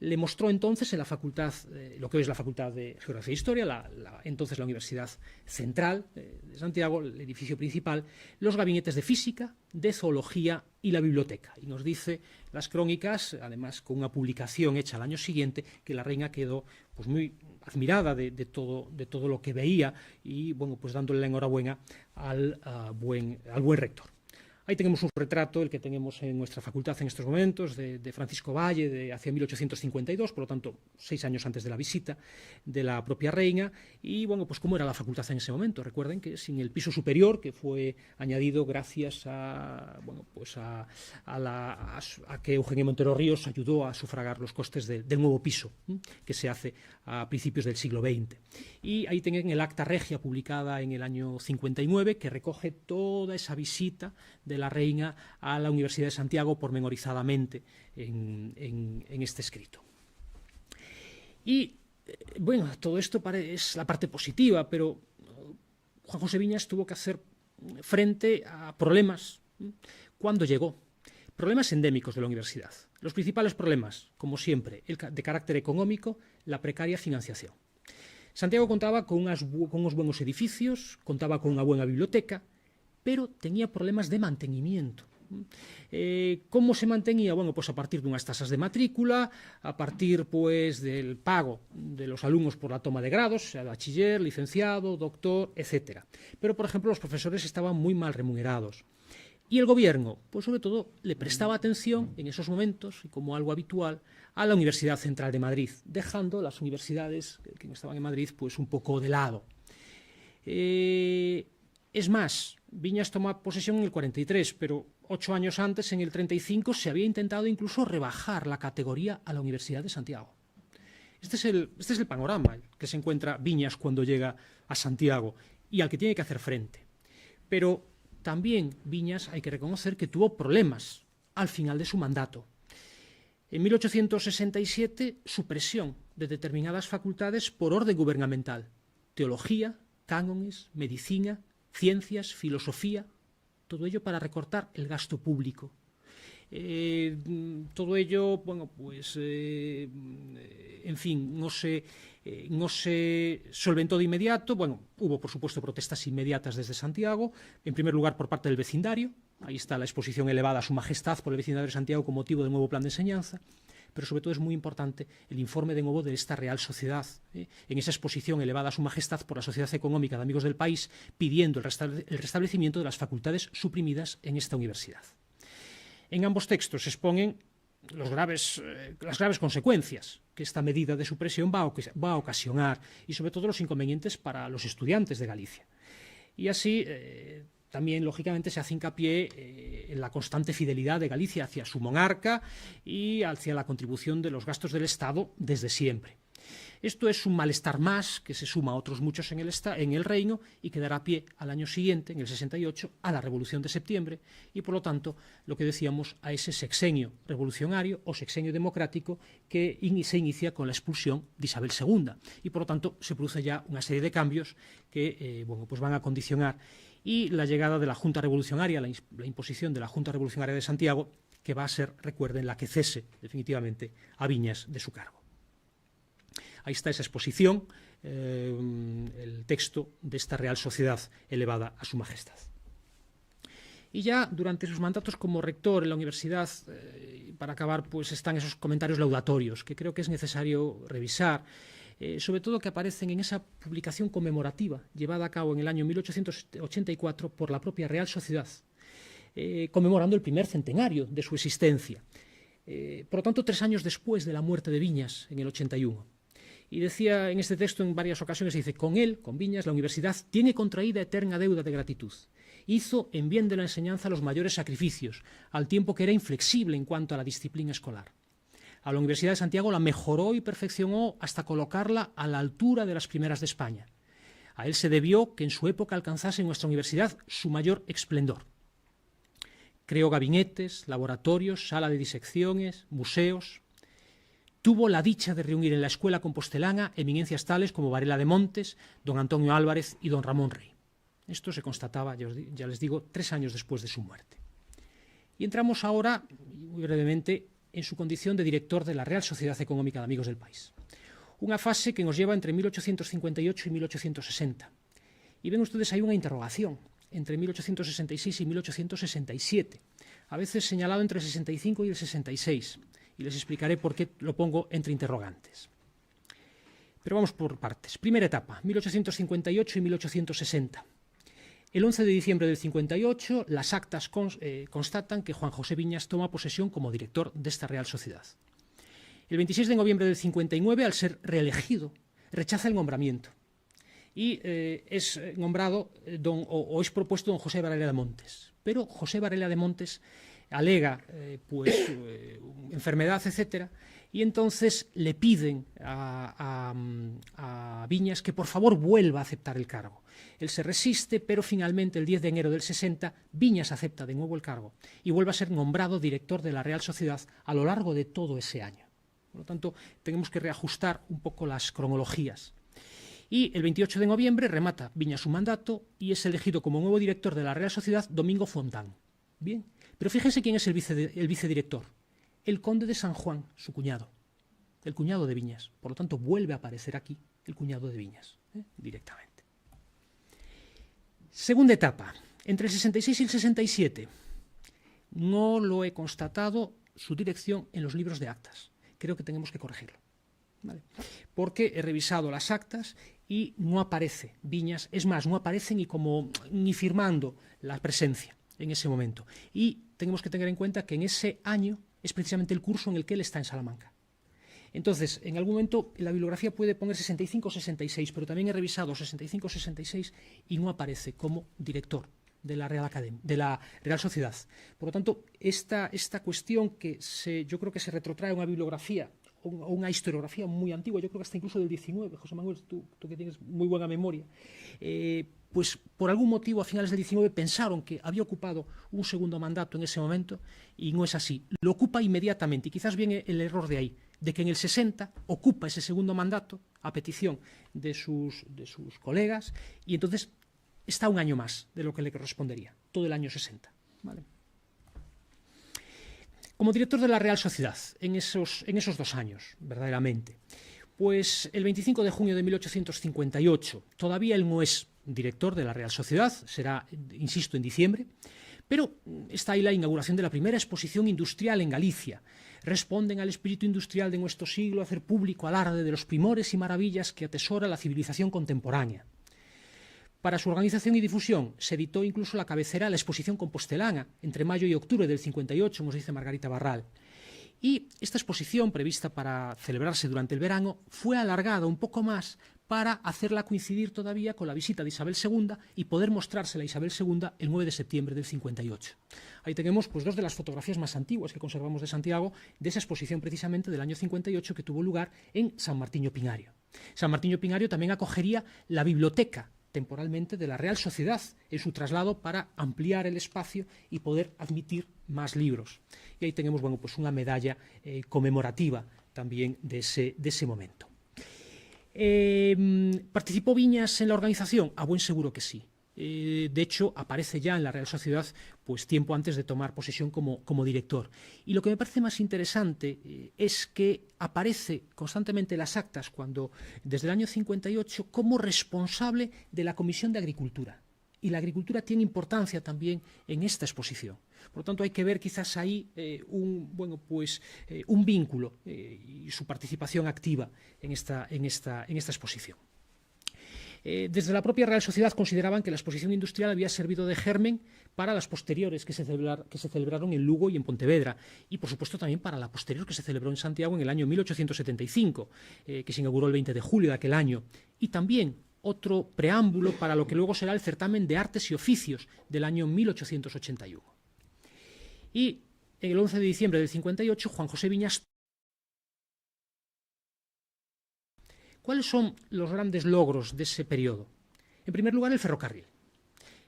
Le mostró entonces en la facultad, lo que hoy es la Facultad de Geografía e Historia, entonces la Universidad Central de Santiago, el edificio principal, los gabinetes de física, de zoología y la biblioteca. Y nos dice las crónicas, además con una publicación hecha al año siguiente, que la reina quedó pues muy admirada de todo lo que veía y bueno, pues dándole la enhorabuena al buen rector. Ahí tenemos un retrato, el que tenemos en nuestra facultad en estos momentos, de Francisco Valle, de hacia 1852, por lo tanto, 6 años antes de la visita de la propia reina. Y bueno, pues cómo era la facultad en ese momento. Recuerden que sin el piso superior, que fue añadido gracias a que Eugenio Montero Ríos ayudó a sufragar los costes del nuevo piso, que se hace a principios del siglo XX. Y ahí tienen el acta regia publicada en el año 59, que recoge toda esa visita de la reina a la Universidad de Santiago pormenorizadamente en este escrito. Y bueno, todo esto es la parte positiva, pero Juan José Viñas tuvo que hacer frente a problemas cuando llegó. Problemas endémicos de la universidad. Los principales problemas, como siempre, de carácter económico, la precaria financiación. Santiago contaba con unos buenos edificios, contaba con una buena biblioteca, pero tenía problemas de mantenimiento. ¿Cómo se mantenía? Bueno, pues a partir de unas tasas de matrícula, a partir pues del pago de los alumnos por la toma de grados, sea bachiller, licenciado, doctor, etc. Pero, por ejemplo, los profesores estaban muy mal remunerados. Y el gobierno, pues sobre todo, le prestaba atención en esos momentos, y como algo habitual, a la Universidad Central de Madrid, dejando las universidades que estaban en Madrid pues un poco de lado. Es más, Viñas toma posesión en el 43, pero 8 años antes, en el 35, se había intentado incluso rebajar la categoría a la Universidad de Santiago. Este es el panorama que se encuentra Viñas cuando llega a Santiago y al que tiene que hacer frente. Pero también Viñas, hay que reconocer que tuvo problemas al final de su mandato. En 1867, supresión de determinadas facultades por orden gubernamental. Teología, cánones, medicina, ciencias, filosofía, todo ello para recortar el gasto público. Todo ello, bueno, pues, en fin, no se solventó de inmediato. Bueno, hubo, por supuesto, protestas inmediatas desde Santiago, en primer lugar por parte del vecindario. Ahí está la exposición elevada a su majestad por el vecindario de Santiago con motivo del nuevo plan de enseñanza. Pero sobre todo es muy importante el informe de nuevo de esta Real Sociedad, en esa exposición elevada a su majestad por la Sociedad Económica de Amigos del País, pidiendo el restablecimiento de las facultades suprimidas en esta universidad. En ambos textos se exponen las graves consecuencias que esta medida de supresión va a ocasionar y sobre todo los inconvenientes para los estudiantes de Galicia. Y así también, lógicamente, se hace hincapié en la constante fidelidad de Galicia hacia su monarca y hacia la contribución de los gastos del Estado desde siempre. Esto es un malestar más que se suma a otros muchos en el reino y que dará pie al año siguiente, en el 68, a la Revolución de Septiembre y, por lo tanto, lo que decíamos, a ese sexenio revolucionario o sexenio democrático que se inicia con la expulsión de Isabel II. Y, por lo tanto, se produce ya una serie de cambios que pues van a condicionar y la llegada de la Junta Revolucionaria, la imposición de la Junta Revolucionaria de Santiago, que va a ser, recuerden, la que cese definitivamente a Viñas de su cargo. Ahí está esa exposición, el texto de esta Real Sociedad elevada a su majestad. Y ya durante sus mandatos como rector en la universidad, para acabar, pues están esos comentarios laudatorios que creo que es necesario revisar, sobre todo que aparecen en esa publicación conmemorativa llevada a cabo en el año 1884 por la propia Real Sociedad, conmemorando el primer centenario de su existencia. Por lo tanto, 3 años después de la muerte de Viñas, en el 81. Y decía en este texto en varias ocasiones, dice, con él, con Viñas, la universidad tiene contraída eterna deuda de gratitud. Hizo en bien de la enseñanza los mayores sacrificios, al tiempo que era inflexible en cuanto a la disciplina escolar. A la Universidad de Santiago la mejoró y perfeccionó hasta colocarla a la altura de las primeras de España. A él se debió que en su época alcanzase en nuestra universidad su mayor esplendor. Creó gabinetes, laboratorios, sala de disecciones, museos. Tuvo la dicha de reunir en la escuela compostelana eminencias tales como Varela de Montes, don Antonio Álvarez y don Ramón Rey. Esto se constataba, ya les digo, 3 años después de su muerte. Y entramos ahora, muy brevemente, en su condición de director de la Real Sociedad Económica de Amigos del País. Una fase que nos lleva entre 1858 y 1860. Y ven ustedes, hay una interrogación entre 1866 y 1867, a veces señalado entre el 65 y el 66. Y les explicaré por qué lo pongo entre interrogantes. Pero vamos por partes. Primera etapa, 1858 y 1860. El 11 de diciembre del 58, las actas constatan que Juan José Viñas toma posesión como director de esta Real Sociedad. El 26 de noviembre del 59, al ser reelegido, rechaza el nombramiento y es nombrado es propuesto don José Varela de Montes. Pero José Varela de Montes alega enfermedad, etcétera, y entonces le piden a Viñas que por favor vuelva a aceptar el cargo. Él se resiste, pero finalmente el 10 de enero del 60 Viñas acepta de nuevo el cargo y vuelve a ser nombrado director de la Real Sociedad a lo largo de todo ese año. Por lo tanto, tenemos que reajustar un poco las cronologías. Y el 28 de noviembre remata Viñas su mandato y es elegido como nuevo director de la Real Sociedad Domingo Fontán. Bien, pero fíjense quién es el vicedirector. El conde de San Juan, su cuñado, el cuñado de Viñas. Por lo tanto, vuelve a aparecer aquí el cuñado de Viñas, directamente. Segunda etapa, entre el 66 y el 67. No lo he constatado su dirección en los libros de actas. Creo que tenemos que corregirlo, ¿vale? Porque he revisado las actas y no aparece Viñas. Es más, no aparece ni firmando la presencia en ese momento. Y tenemos que tener en cuenta que en ese año es precisamente el curso en el que él está en Salamanca. Entonces, en algún momento la bibliografía puede poner 65-66, pero también he revisado 65-66 y no aparece como director de la Real Sociedad. Por lo tanto, esta cuestión que yo creo que se retrotrae a una bibliografía o una historiografía muy antigua, yo creo que hasta incluso del 19, José Manuel, tú que tienes muy buena memoria, pues por algún motivo a finales del 19 pensaron que había ocupado un segundo mandato en ese momento y no es así. Lo ocupa inmediatamente y quizás viene el error de ahí, de que en el 60 ocupa ese segundo mandato a petición de sus colegas y entonces está un año más de lo que le correspondería, todo el año 60. ¿Vale? Como director de la Real Sociedad en esos 2 años, verdaderamente, pues el 25 de junio de 1858, todavía él no es director de la Real Sociedad, será, insisto, en diciembre, pero está ahí la inauguración de la primera exposición industrial en Galicia. Responden al espíritu industrial de nuestro siglo hacer público alarde de los primores y maravillas que atesora la civilización contemporánea. Para su organización y difusión se editó incluso la cabecera a la exposición compostelana entre mayo y octubre del 58, nos dice Margarita Barral. Y esta exposición, prevista para celebrarse durante el verano, fue alargada un poco más para hacerla coincidir todavía con la visita de Isabel II y poder mostrársela a Isabel II el 9 de septiembre del 58. Ahí tenemos pues 2 de las fotografías más antiguas que conservamos de Santiago, de esa exposición precisamente del año 58 que tuvo lugar en San Martiño Pinario. San Martiño Pinario también acogería la biblioteca temporalmente de la Real Sociedad en su traslado para ampliar el espacio y poder admitir más libros. Y ahí tenemos bueno, pues una medalla conmemorativa también de ese momento. ¿Participó Viñas en la organización? A buen seguro que sí. De hecho, aparece ya en la Real Sociedad pues, tiempo antes de tomar posesión como director. Y lo que me parece más interesante es que aparece constantemente en las actas desde el año 58 como responsable de la Comisión de Agricultura. Y la agricultura tiene importancia también en esta exposición. Por lo tanto, hay que ver quizás ahí un vínculo y su participación activa en esta exposición. Desde la propia Real Sociedad consideraban que la exposición industrial había servido de germen para las posteriores que se celebraron en Lugo y en Pontevedra y, por supuesto, también para la posterior que se celebró en Santiago en el año 1875, que se inauguró el 20 de julio de aquel año, y también otro preámbulo para lo que luego será el certamen de artes y oficios del año 1881. Y el 11 de diciembre del 58, Juan José Viñas. ¿Cuáles son los grandes logros de ese periodo? En primer lugar, el ferrocarril.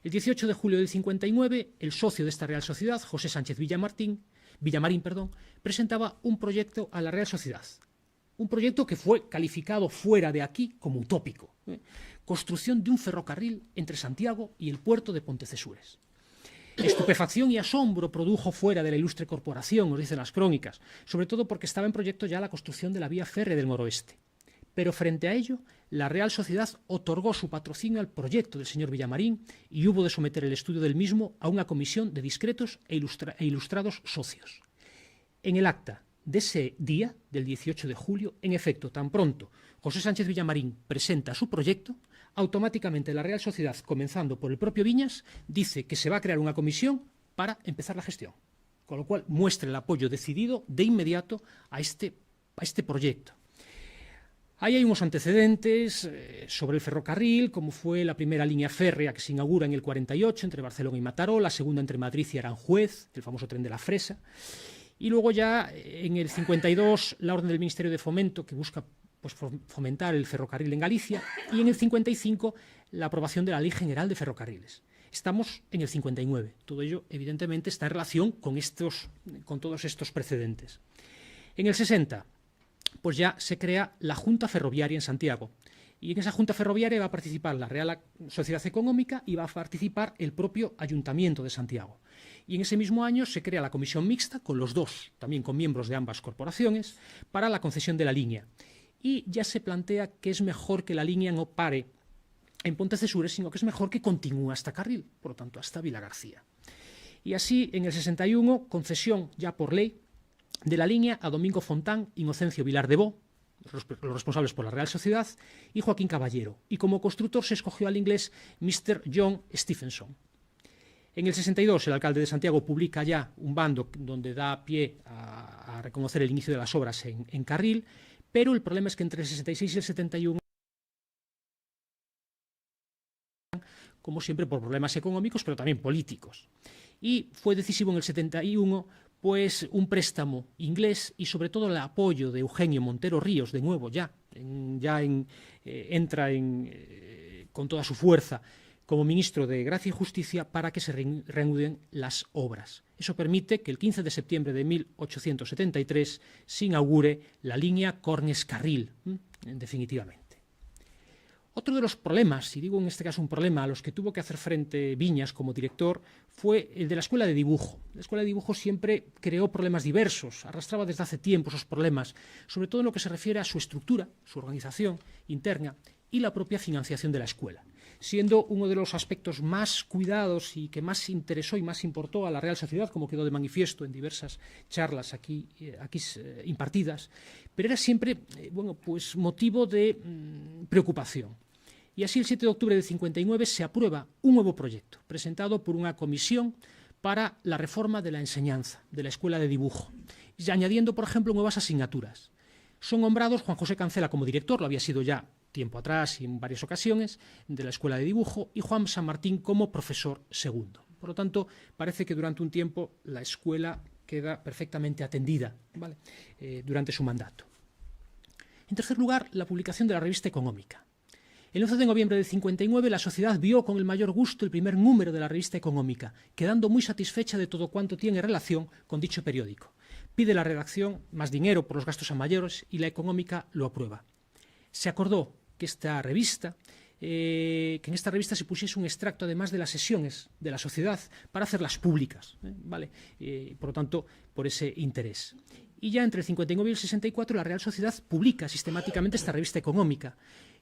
El 18 de julio del 59, el socio de esta Real Sociedad, José Sánchez Villamarín, presentaba un proyecto a la Real Sociedad. Un proyecto que fue calificado fuera de aquí como utópico. Construcción de un ferrocarril entre Santiago y el puerto de Pontecesures. Estupefacción y asombro produjo fuera de la ilustre corporación, nos dicen las crónicas, sobre todo porque estaba en proyecto ya la construcción de la vía férrea del Noroeste. Pero frente a ello, la Real Sociedad otorgó su patrocinio al proyecto del señor Villamarín y hubo de someter el estudio del mismo a una comisión de discretos e ilustrados socios. En el acta de ese día, del 18 de julio, en efecto, tan pronto José Sánchez Villamarín presenta su proyecto, automáticamente la Real Sociedad, comenzando por el propio Viñas, dice que se va a crear una comisión para empezar la gestión. Con lo cual muestra el apoyo decidido de inmediato a este proyecto. Ahí hay unos antecedentes sobre el ferrocarril, como fue la primera línea férrea que se inaugura en el 48 entre Barcelona y Mataró, la segunda entre Madrid y Aranjuez, el famoso tren de la Fresa, y luego ya en el 52 la orden del Ministerio de Fomento que busca pues, fomentar el ferrocarril en Galicia, y en el 55 la aprobación de la Ley General de Ferrocarriles. Estamos en el 59, todo ello evidentemente está en relación con todos estos precedentes. En el 60 pues ya se crea la Junta Ferroviaria en Santiago. Y en esa Junta Ferroviaria va a participar la Real Sociedad Económica y va a participar el propio Ayuntamiento de Santiago. Y en ese mismo año se crea la Comisión Mixta, con los dos, también con miembros de ambas corporaciones, para la concesión de la línea. Y ya se plantea que es mejor que la línea no pare en Pontecesures, sino que es mejor que continúe hasta Carril, por lo tanto hasta Vilagarcía. Y así, en el 61, concesión ya por ley, de la línea a Domingo Fontán, Inocencio Vilar de Bo, los responsables por la Real Sociedad, y Joaquín Caballero. Y como constructor se escogió al inglés Mr. John Stephenson. En el 62 el alcalde de Santiago publica ya un bando donde da pie a reconocer el inicio de las obras en Carril, pero el problema es que entre el 66 y el 71, como siempre por problemas económicos, pero también políticos. Y fue decisivo en el 71 pues un préstamo inglés y sobre todo el apoyo de Eugenio Montero Ríos, de nuevo entra con toda su fuerza como ministro de Gracia y Justicia para que se reanuden las obras. Eso permite que el 15 de septiembre de 1873 se inaugure la línea Cornes-Carril, definitivamente. Otro de los problemas, y digo en este caso un problema, a los que tuvo que hacer frente Viñas como director fue el de la Escuela de Dibujo. La Escuela de Dibujo siempre creó problemas diversos, arrastraba desde hace tiempo esos problemas, sobre todo en lo que se refiere a su estructura, su organización interna y la propia financiación de la escuela, siendo uno de los aspectos más cuidados y que más interesó y más importó a la Real Sociedad, como quedó de manifiesto en diversas charlas aquí impartidas, pero era siempre pues motivo de preocupación. Y así el 7 de octubre de 59 se aprueba un nuevo proyecto presentado por una comisión para la reforma de la enseñanza de la Escuela de Dibujo, y añadiendo, por ejemplo, nuevas asignaturas. Son nombrados Juan José Cancela como director, lo había sido ya tiempo atrás y en varias ocasiones, de la Escuela de Dibujo, y Juan San Martín como profesor segundo. Por lo tanto, parece que durante un tiempo la escuela queda perfectamente atendida, ¿vale? Durante su mandato. En tercer lugar, la publicación de la revista Económica. El 11 de noviembre de 59 la sociedad vio con el mayor gusto el primer número de la revista Económica, quedando muy satisfecha de todo cuanto tiene relación con dicho periódico. Pide la redacción más dinero por los gastos a mayores y la Económica lo aprueba. Se acordó que en esta revista se pusiese un extracto además de las sesiones de la sociedad para hacerlas públicas, ¿vale? Por lo tanto, por ese interés. Y ya entre el 59 y el 64 la Real Sociedad publica sistemáticamente esta revista Económica.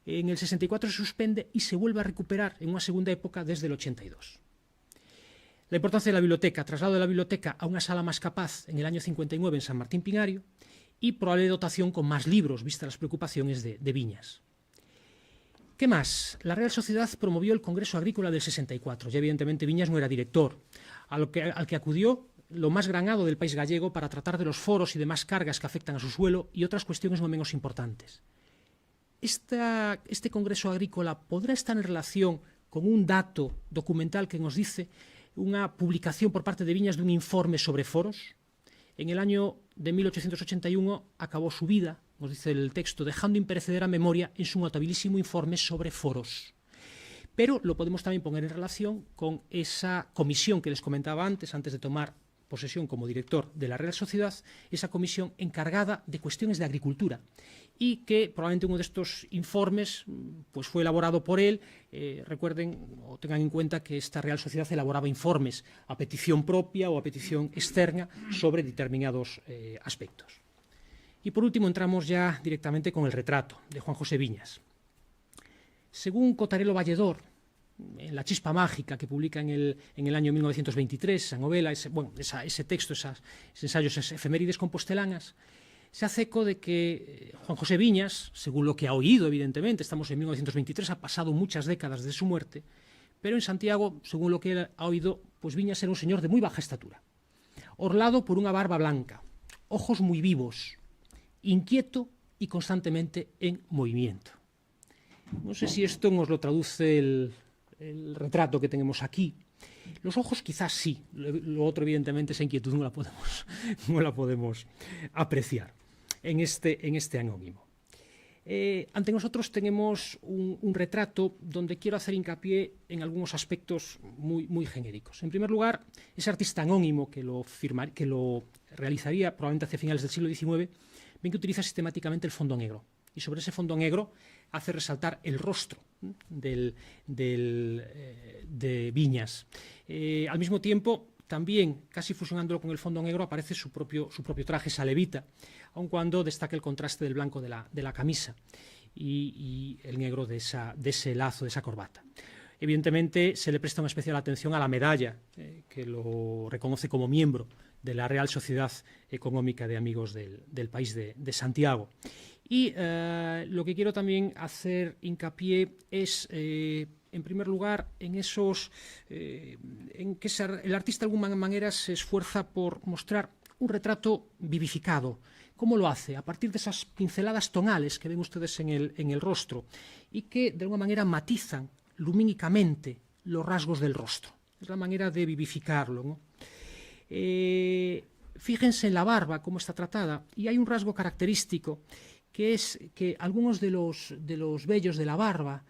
En el 64 se suspende y se vuelve a recuperar en una segunda época desde el 82. La importancia de la biblioteca, traslado de la biblioteca a una sala más capaz en el año 59 en San Martín Pinario y probable dotación con más libros, vistas las preocupaciones de Viñas. ¿Qué más? La Real Sociedad promovió el Congreso Agrícola del 64. Ya evidentemente Viñas no era director, al que acudió lo más granado del país gallego para tratar de los foros y demás cargas que afectan a su suelo y otras cuestiones no menos importantes. Este Congreso Agrícola podrá estar en relación con un dato documental que nos dice una publicación por parte de Viñas de un informe sobre foros. En el año de 1881 acabó su vida, nos dice el texto, dejando imperecedera memoria en su notabilísimo informe sobre foros. Pero lo podemos también poner en relación con esa comisión que les comentaba antes de tomar posesión como director de la Real Sociedad, esa comisión encargada de cuestiones de agricultura y que probablemente uno de estos informes pues fue elaborado por él. Recuerden o tengan en cuenta que esta Real Sociedad elaboraba informes a petición propia o a petición externa sobre determinados aspectos. Y por último entramos ya directamente con el retrato de Juan José Viñas. Según Cotarelo Valledor, en La Chispa Mágica, que publica en el año 1923, esa novela, ese texto, esos ensayos, esas efemérides compostelanas, se hace eco de que Juan José Viñas, según lo que ha oído, evidentemente, estamos en 1923, ha pasado muchas décadas desde su muerte, pero en Santiago, según lo que él ha oído, pues Viñas era un señor de muy baja estatura, orlado por una barba blanca, ojos muy vivos, inquieto y constantemente en movimiento. No sé si esto nos lo traduce el retrato que tenemos aquí. Los ojos quizás sí, lo otro evidentemente esa inquietud no la podemos apreciar en este anónimo. Ante nosotros tenemos un retrato donde quiero hacer hincapié en algunos aspectos muy genéricos. En primer lugar, ese artista anónimo que lo realizaría probablemente hacia finales del siglo XIX, ven que utiliza sistemáticamente el fondo negro. Y sobre ese fondo negro hace resaltar el rostro de Viñas. Al mismo tiempo, también, casi fusionándolo con el fondo negro, aparece su propio traje, esa levita, aun cuando destaca el contraste del blanco de la camisa y el negro de ese lazo, de esa corbata. Evidentemente, se le presta una especial atención a la medalla, que lo reconoce como miembro de la Real Sociedad Económica de Amigos del País de Santiago. Y lo que quiero también hacer hincapié es, en primer lugar, en que el artista de alguna manera se esfuerza por mostrar un retrato vivificado. ¿Cómo lo hace? A partir de esas pinceladas tonales que ven ustedes en el rostro y que de alguna manera matizan lumínicamente los rasgos del rostro. Es la manera de vivificarlo, ¿no? Fíjense en la barba, cómo está tratada, y hay un rasgo característico que es que algunos de los vellos de la barba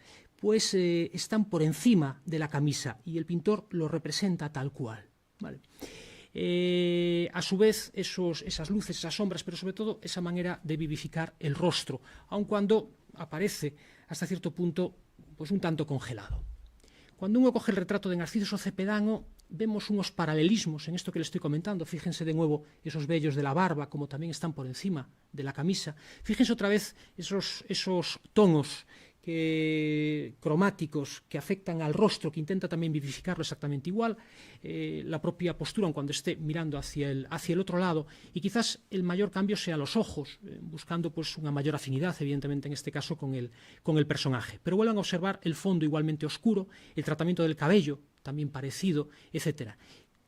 pues están por encima de la camisa y el pintor lo representa tal cual, ¿vale? A su vez, esas luces, esas sombras, pero sobre todo esa manera de vivificar el rostro, aun cuando aparece hasta cierto punto pues un tanto congelado. Cuando uno coge el retrato de Narciso Cepedano, vemos unos paralelismos en esto que le estoy comentando. Fíjense de nuevo esos vellos de la barba, como también están por encima de la camisa. Fíjense otra vez esos tonos cromáticos que afectan al rostro, que intenta también vivificarlo exactamente igual, la propia postura cuando esté mirando hacia el otro lado, y quizás el mayor cambio sea los ojos, buscando pues una mayor afinidad, evidentemente en este caso con el personaje. Pero vuelvan a observar el fondo igualmente oscuro, el tratamiento del cabello también parecido, etcétera.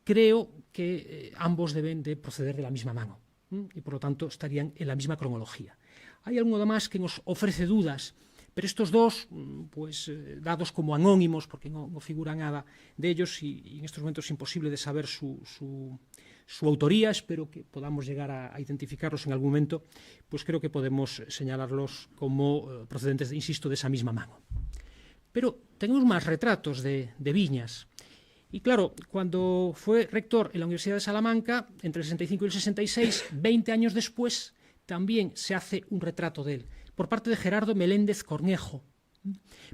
Creo que ambos deben de proceder de la misma mano, y por lo tanto estarían en la misma cronología. Hay alguno más que nos ofrece dudas, pero estos dos, pues dados como anónimos, porque no figura nada de ellos y en estos momentos es imposible de saber su autoría, espero que podamos llegar a identificarlos en algún momento, pues creo que podemos señalarlos como procedentes, insisto, de esa misma mano. Pero tenemos más retratos de Viñas. Y claro, cuando fue rector en la Universidad de Salamanca, entre el 65 y el 66, 20 años después, también se hace un retrato de él, por parte de Gerardo Meléndez Cornejo,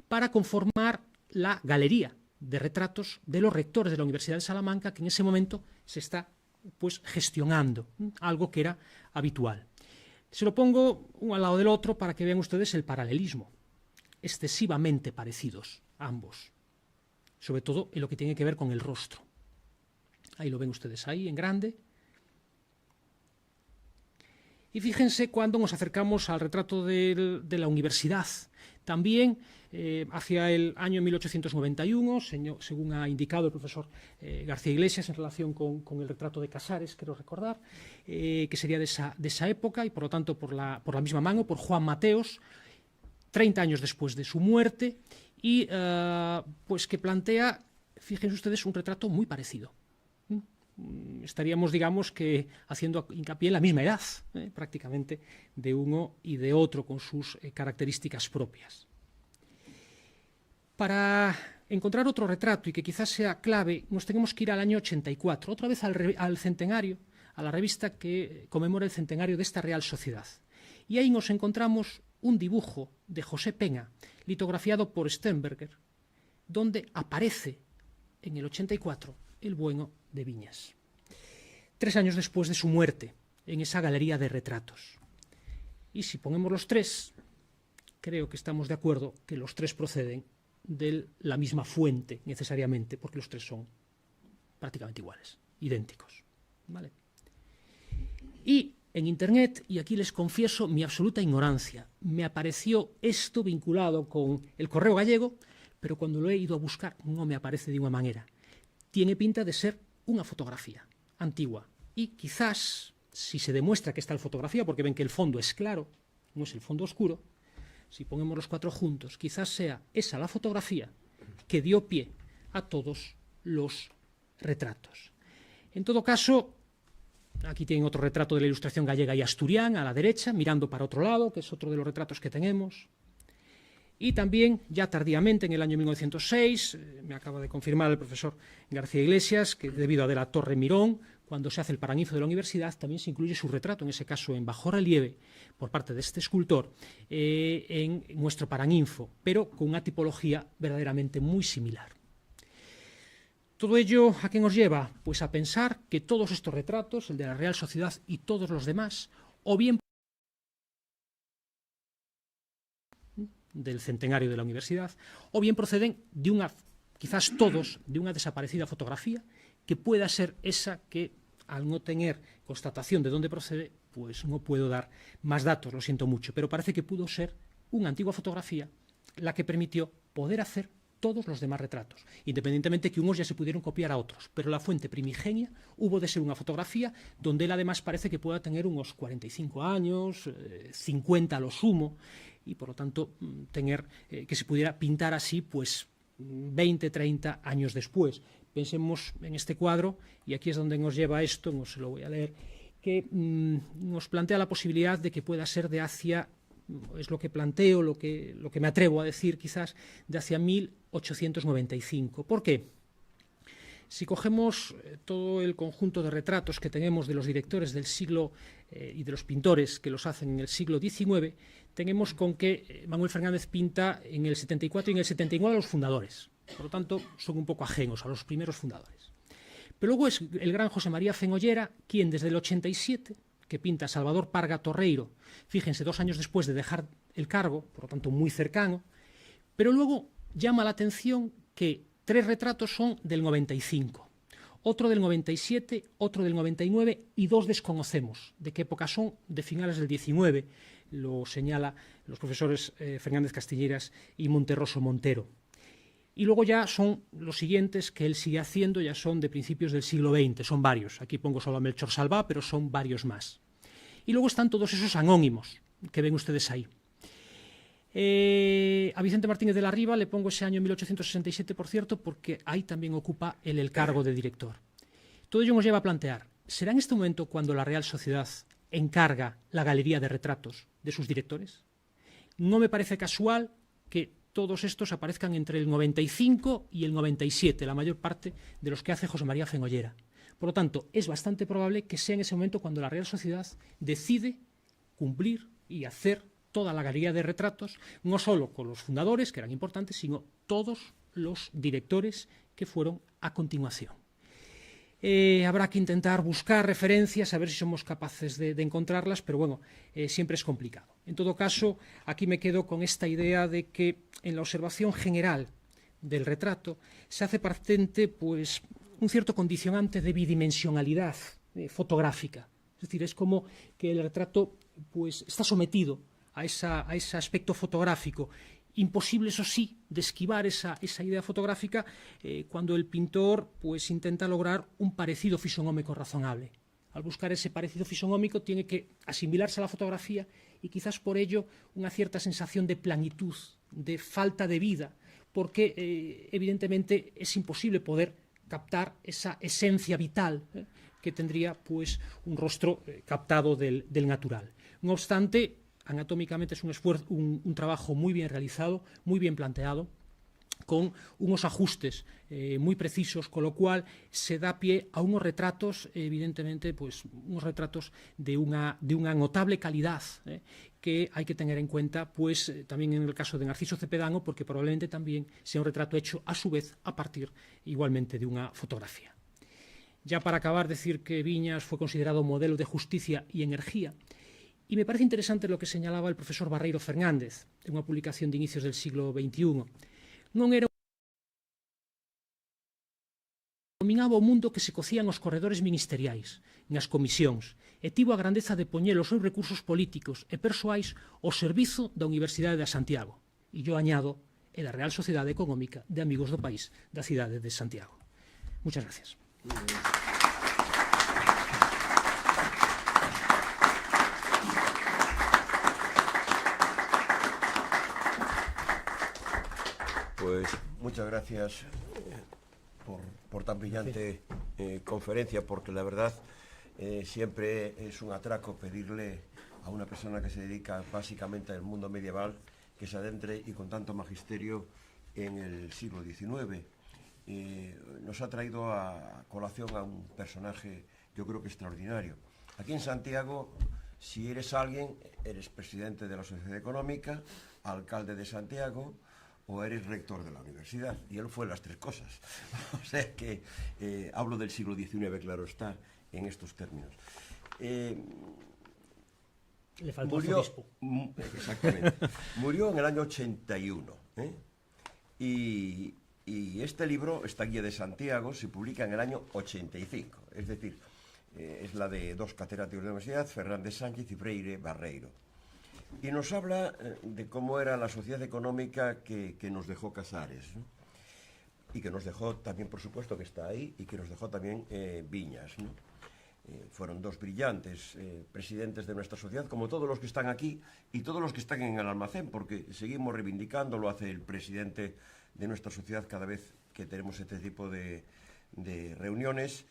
para conformar la galería de retratos de los rectores de la Universidad de Salamanca, que en ese momento se está pues gestionando, algo que era habitual. Se lo pongo uno al lado del otro para que vean ustedes el paralelismo, excesivamente parecidos ambos, sobre todo en lo que tiene que ver con el rostro. Ahí lo ven ustedes, ahí en grande. Y fíjense cuando nos acercamos al retrato de la universidad, también hacia el año 1891, según ha indicado el profesor García Iglesias en relación con el retrato de Casares, quiero recordar, que sería de esa época y por lo tanto por la misma mano, por Juan Mateos, 30 años después de su muerte, y pues que plantea, fíjense ustedes, un retrato muy parecido. Estaríamos, digamos, que haciendo hincapié en la misma edad, prácticamente, de uno y de otro, con sus características propias. Para encontrar otro retrato, y que quizás sea clave, nos tenemos que ir al año 84, otra vez al centenario, a la revista que conmemora el centenario de esta Real Sociedad. Y ahí nos encontramos un dibujo de José Peña, litografiado por Sternberger, donde aparece, en el 84, el bueno de Viñas, 3 años después de su muerte, en esa galería de retratos. Y si ponemos los tres, creo que estamos de acuerdo que los tres proceden de la misma fuente, necesariamente, porque los tres son prácticamente iguales, idénticos, ¿vale? Y en Internet, y aquí les confieso mi absoluta ignorancia, me apareció esto vinculado con el Correo Gallego, pero cuando lo he ido a buscar no me aparece de una manera. Tiene pinta de ser una fotografía antigua y quizás, si se demuestra que está la fotografía, porque ven que el fondo es claro, no es el fondo oscuro, si ponemos los cuatro juntos, quizás sea esa la fotografía que dio pie a todos los retratos. En todo caso, aquí tienen otro retrato de la Ilustración gallega y asturiana a la derecha, mirando para otro lado, que es otro de los retratos que tenemos. Y también, ya tardíamente, en el año 1906, me acaba de confirmar el profesor García Iglesias, que debido a de la Torre Mirón, cuando se hace el paraninfo de la universidad, también se incluye su retrato, en ese caso en bajo relieve, por parte de este escultor, en nuestro paraninfo, pero con una tipología verdaderamente muy similar. Todo ello, ¿a qué nos lleva? Pues a pensar que todos estos retratos, el de la Real Sociedad y todos los demás, o bien del centenario de la universidad, o bien proceden de una, quizás todos, de una desaparecida fotografía, que pueda ser esa que, al no tener constatación de dónde procede, pues no puedo dar más datos, lo siento mucho, pero parece que pudo ser una antigua fotografía la que permitió poder hacer todos los demás retratos, independientemente que unos ya se pudieron copiar a otros, pero la fuente primigenia hubo de ser una fotografía donde él además parece que pueda tener unos 45 años, 50 a lo sumo, y por lo tanto tener que se pudiera pintar así pues 20, 30 años después. Pensemos en este cuadro, y aquí es donde nos lleva esto, no se lo voy a leer, que nos plantea la posibilidad de que pueda ser de hacia es lo que planteo, lo que me atrevo a decir quizás, de hacia 1895. ¿Por qué? Si cogemos todo el conjunto de retratos que tenemos de los directores del siglo y de los pintores que los hacen en el siglo XIX, tenemos con que Manuel Fernández pinta en el 74 y en el 79 a los fundadores. Por lo tanto, son un poco ajenos a los primeros fundadores. Pero luego es el gran José María Fengollera quien desde el 87, que pinta a Salvador Parga Torreiro, fíjense, 2 años después de dejar el cargo, por lo tanto muy cercano, pero luego llama la atención que 3 retratos son del 95, otro del 97, otro del 99 y 2 desconocemos de qué época son, de finales del 19, lo señala los profesores Fernández Castilleras y Monterroso Montero. Y luego ya son los siguientes que él sigue haciendo, ya son de principios del siglo XX, son varios. Aquí pongo solo a Melchor Salvá, pero son varios más. Y luego están todos esos anónimos que ven ustedes ahí. A Vicente Martínez de la Riva le pongo ese año 1867, por cierto, porque ahí también ocupa él el cargo de director. Todo ello nos lleva a plantear, ¿será en este momento cuando la Real Sociedad encarga la galería de retratos de sus directores? No me parece casual que todos estos aparezcan entre el 95 y el 97, la mayor parte de los que hace José María Fengollera. Por lo tanto, es bastante probable que sea en ese momento cuando la Real Sociedad decide cumplir y hacer toda la galería de retratos, no solo con los fundadores, que eran importantes, sino todos los directores que fueron a continuación. Habrá que intentar buscar referencias, a ver si somos capaces de encontrarlas, pero bueno, siempre es complicado. En todo caso, aquí me quedo con esta idea de que en la observación general del retrato se hace patente pues, un cierto condicionante de bidimensionalidad fotográfica. Es decir, es como que el retrato pues, está sometido a ese aspecto fotográfico. Imposible, eso sí, de esquivar esa idea fotográfica cuando el pintor pues, intenta lograr un parecido fisonómico razonable. Al buscar ese parecido fisonómico tiene que asimilarse a la fotografía y quizás por ello una cierta sensación de planitud, de falta de vida, porque evidentemente es imposible poder captar esa esencia vital que tendría pues, un rostro captado del natural. No obstante, anatómicamente es un trabajo muy bien realizado, muy bien planteado, con unos ajustes muy precisos, con lo cual se da pie a unos retratos, evidentemente, pues unos retratos de una notable calidad, que hay que tener en cuenta, pues también en el caso de Narciso Cepedano, porque probablemente también sea un retrato hecho a su vez a partir igualmente de una fotografía. Ya para acabar, decir que Viñas fue considerado modelo de justicia y energía. Y me parece interesante lo que señalaba el profesor Barreiro Fernández en unha publicación de inicios del siglo XXI. Non era dominaba o mundo que se cocía nos corredores ministeriais, nas comisións, e tivo a grandeza de poñer os seus recursos políticos e persoais ao servizo da Universidade de Santiago. E yo añado, e da Real Sociedade Económica de Amigos do País da cidade de Santiago. Muchas gracias. Pues muchas gracias por tan brillante conferencia, porque la verdad siempre es un atraco pedirle a una persona que se dedica básicamente al mundo medieval que se adentre y con tanto magisterio en el siglo XIX. Nos ha traído a colación a un personaje, yo creo que extraordinario. Aquí en Santiago, si eres alguien, eres presidente de la Sociedad Económica, alcalde de Santiago, o eres rector de la universidad, y él fue las 3 cosas. O sea que hablo del siglo XIX, claro está, en estos términos. Le faltó arzobispo. Exactamente. Murió en el año 81. Y este libro, esta guía de Santiago, se publica en el año 85. Es decir, es la de 2 catedráticos de la universidad, Fernández Sánchez y Freire Barreiro. Y nos habla de cómo era la sociedad económica que nos dejó Casares, ¿no? Y que nos dejó también, por supuesto, que está ahí, y que nos dejó también Viñas, ¿no? Fueron 2 brillantes presidentes de nuestra sociedad, como todos los que están aquí y todos los que están en el almacén, porque seguimos reivindicando, lo hace el presidente de nuestra sociedad cada vez que tenemos este tipo de reuniones,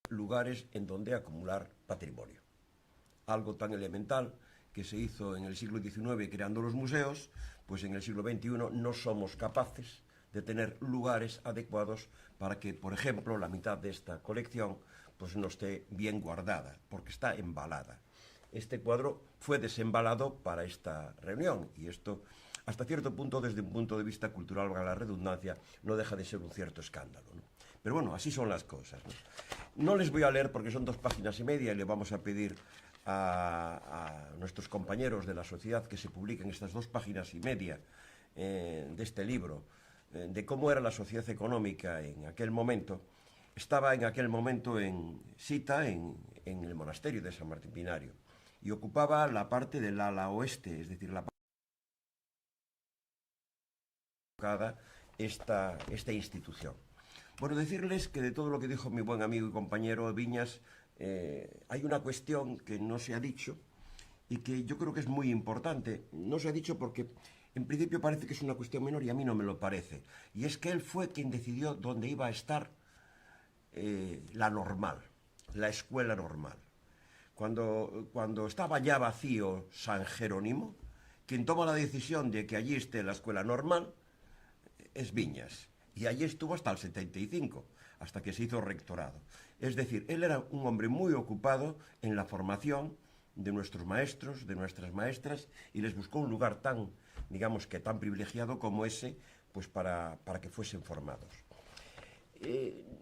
lugares en donde acumular patrimonio. algo tan elemental que se hizo en el siglo XIX creando los museos, pues en el siglo XXI no somos capaces de tener lugares adecuados para que, por ejemplo, la mitad de esta colección pues no esté bien guardada, porque está embalada. Este cuadro fue desembalado para esta reunión y esto, hasta cierto punto, desde un punto de vista cultural, valga la redundancia, no deja de ser un cierto escándalo, ¿no? Pero bueno, así son las cosas, ¿no? No les voy a leer porque son 2 páginas y media y le vamos a pedir a nuestros compañeros de la sociedad que se publiquen estas 2 páginas y media de este libro, de cómo era la sociedad económica en aquel momento. Estaba en aquel momento en Sita, en el monasterio de San Martín Pinario, y ocupaba la parte del ala oeste, es decir, la parte esta institución. Bueno, decirles que de todo lo que dijo mi buen amigo y compañero Viñas, hay una cuestión que no se ha dicho y que yo creo que es muy importante. No se ha dicho porque en principio parece que es una cuestión menor y a mí no me lo parece. Y es que él fue quien decidió dónde iba a estar la normal, la escuela normal. Cuando estaba ya vacío San Jerónimo, quien toma la decisión de que allí esté la escuela normal es Viñas. Y allí estuvo hasta el 75, hasta que se hizo rectorado. Es decir, él era un hombre muy ocupado en la formación de nuestros maestros, de nuestras maestras, y les buscó un lugar tan, digamos que tan privilegiado como ese, pues para que fuesen formados.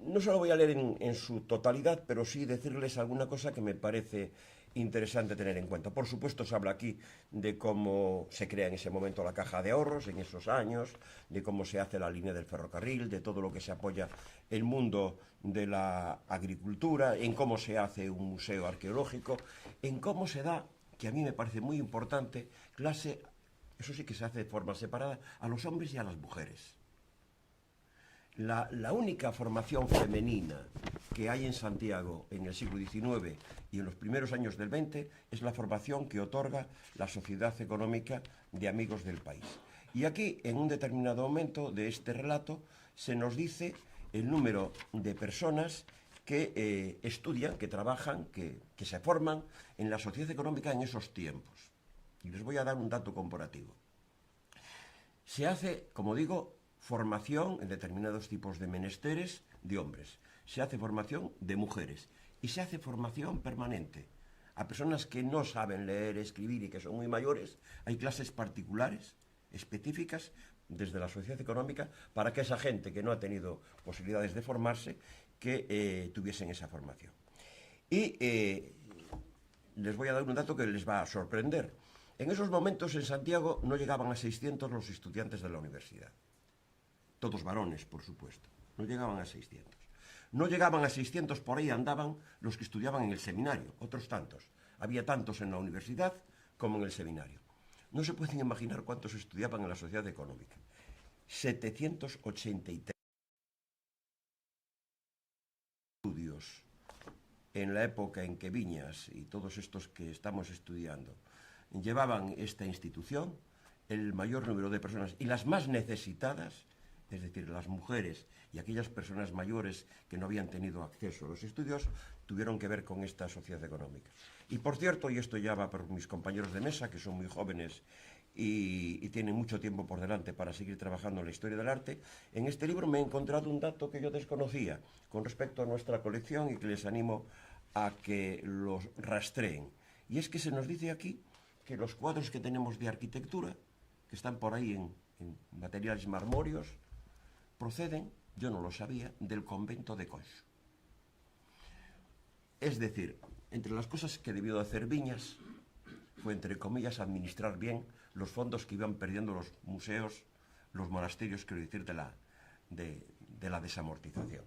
No se lo voy a leer en su totalidad, pero sí decirles alguna cosa que me parece interesante tener en cuenta. Por supuesto, se habla aquí de cómo se crea en ese momento la caja de ahorros, en esos años, de cómo se hace la línea del ferrocarril, de todo lo que se apoya el mundo de la agricultura, en cómo se hace un museo arqueológico, en cómo se da, que a mí me parece muy importante, clase, eso sí que se hace de forma separada, a los hombres y a las mujeres. La única formación femenina que hay en Santiago en el siglo XIX y en los primeros años del XX es la formación que otorga la Sociedad Económica de Amigos del País. Y aquí, en un determinado momento de este relato, se nos dice el número de personas que estudian, que trabajan, que se forman en la Sociedad Económica en esos tiempos. Y les voy a dar un dato comparativo. Se hace, como digo, formación en determinados tipos de menesteres de hombres, se hace formación de mujeres y se hace formación permanente. A personas que no saben leer, escribir y que son muy mayores, hay clases particulares, específicas, desde la sociedad económica, para que esa gente que no ha tenido posibilidades de formarse, que tuviesen esa formación. Y les voy a dar un dato que les va a sorprender. En esos momentos en Santiago no llegaban a 600 los estudiantes de la universidad. Todos varones, por supuesto. No llegaban a 600. No llegaban a 600, por ahí andaban los que estudiaban en el seminario, otros tantos. Había tantos en la universidad como en el seminario. No se pueden imaginar cuántos estudiaban en la sociedad económica. 783 estudios en la época en que Viñas y todos estos que estamos estudiando llevaban esta institución, el mayor número de personas y las más necesitadas, es decir, las mujeres y aquellas personas mayores que no habían tenido acceso a los estudios, tuvieron que ver con esta sociedad económica. Y por cierto, y esto ya va por mis compañeros de mesa, que son muy jóvenes y tienen mucho tiempo por delante para seguir trabajando en la historia del arte, en este libro me he encontrado un dato que yo desconocía con respecto a nuestra colección y que les animo a que los rastreen. Y es que se nos dice aquí que los cuadros que tenemos de arquitectura, que están por ahí en materiales marmóreos, proceden, yo no lo sabía, del convento de Conxo. Es decir, entre las cosas que debió de hacer Viñas fue, entre comillas, administrar bien los fondos que iban perdiendo los museos, los monasterios, quiero decir, de la desamortización.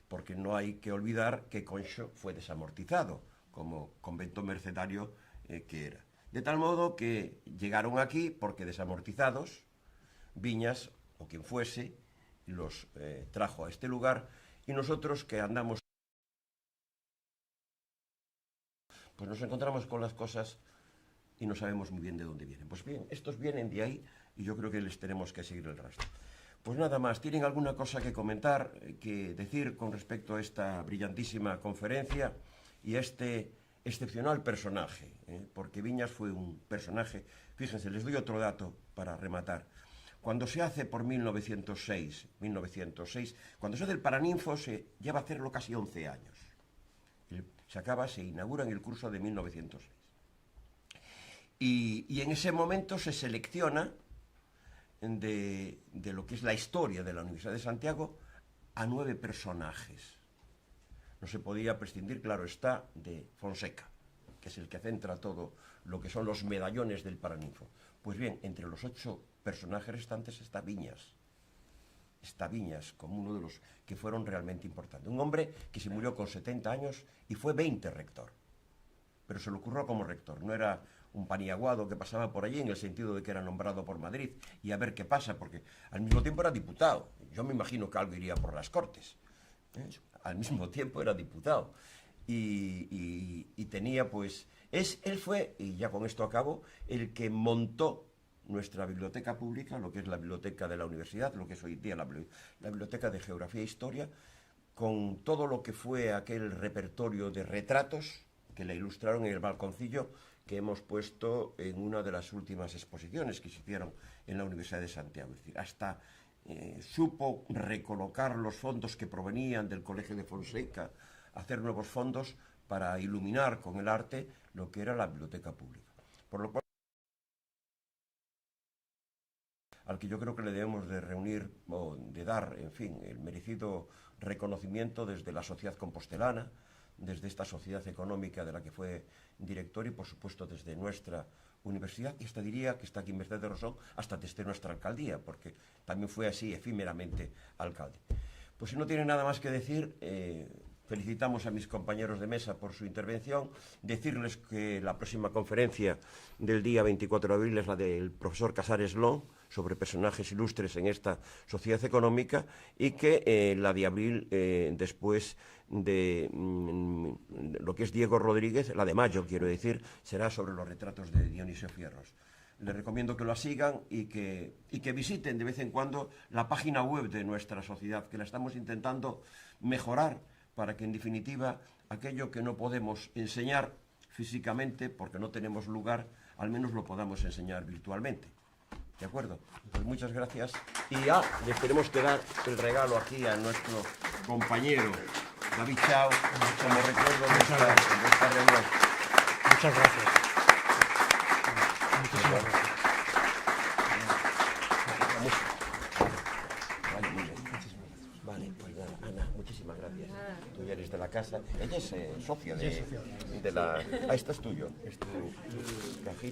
Porque no hay que olvidar que Conxo fue desamortizado como convento mercedario que era. De tal modo que llegaron aquí porque desamortizados, Viñas, o quien fuese, los trajo a este lugar y nosotros que andamos pues nos encontramos con las cosas y no sabemos muy bien de dónde vienen. Pues bien, estos vienen de ahí y yo creo que les tenemos que seguir el rastro. Pues nada más, ¿tienen alguna cosa que comentar, que decir con respecto a esta brillantísima conferencia y este excepcional personaje, porque Viñas fue un personaje. Fíjense, les doy otro dato para rematar. Cuando se hace por 1906, cuando se hace el Paraninfo, se lleva a hacerlo casi 11 años. Se inaugura en el curso de 1906. Y en ese momento se selecciona de lo que es la historia de la Universidad de Santiago a 9 personajes. No se podía prescindir, claro está, de Fonseca, que es el que centra todo lo que son los medallones del Paraninfo. Pues bien, entre los 8 personajes restantes está Viñas. Está Viñas como uno de los que fueron realmente importantes. Un hombre que se murió con 70 años y fue 20 rector. Pero se le ocurrió como rector. No era un paniaguado que pasaba por allí en el sentido de que era nombrado por Madrid y a ver qué pasa, porque al mismo tiempo era diputado. Yo me imagino que algo iría por las Cortes. Al mismo tiempo era diputado. Y tenía pues... Él fue, y ya con esto acabo, el que montó nuestra biblioteca pública, lo que es la biblioteca de la universidad, lo que es hoy día la biblioteca de Geografía e Historia, con todo lo que fue aquel repertorio de retratos que la ilustraron en el balconcillo que hemos puesto en una de las últimas exposiciones que se hicieron en la Universidad de Santiago. Es decir, hasta supo recolocar los fondos que provenían del Colegio de Fonseca, hacer nuevos fondos para iluminar con el arte lo que era la biblioteca pública. Por lo cual, al que yo creo que le debemos de reunir o de dar, en fin, el merecido reconocimiento desde la sociedad compostelana, desde esta sociedad económica de la que fue director y, por supuesto, desde nuestra universidad, y hasta diría que está aquí en Merced de Rosón, hasta desde nuestra alcaldía, porque también fue así efímeramente alcalde. Pues si no tiene nada más que decir, felicitamos a mis compañeros de mesa por su intervención, decirles que la próxima conferencia del día 24 de abril es la del profesor Casares Long, sobre personajes ilustres en esta sociedad económica, y que la de abril, después de lo que es Diego Rodríguez, la de mayo, quiero decir, será sobre los retratos de Dionisio Fierros. Les recomiendo que lo sigan y que visiten de vez en cuando la página web de nuestra sociedad, que la estamos intentando mejorar para que, en definitiva, aquello que no podemos enseñar físicamente, porque no tenemos lugar, al menos lo podamos enseñar virtualmente. ¿De acuerdo? Pues muchas gracias. Y les tenemos que dar el regalo aquí a nuestro compañero David Chao, como recuerdo de esta reunión. Muchas gracias. Muchísimas gracias. Vale, muy bien. Vale, pues nada, Ana, muchísimas gracias. Tú ya eres de la casa. Ella es socia de la... Ah, esto es tuyo. Es tu cajita.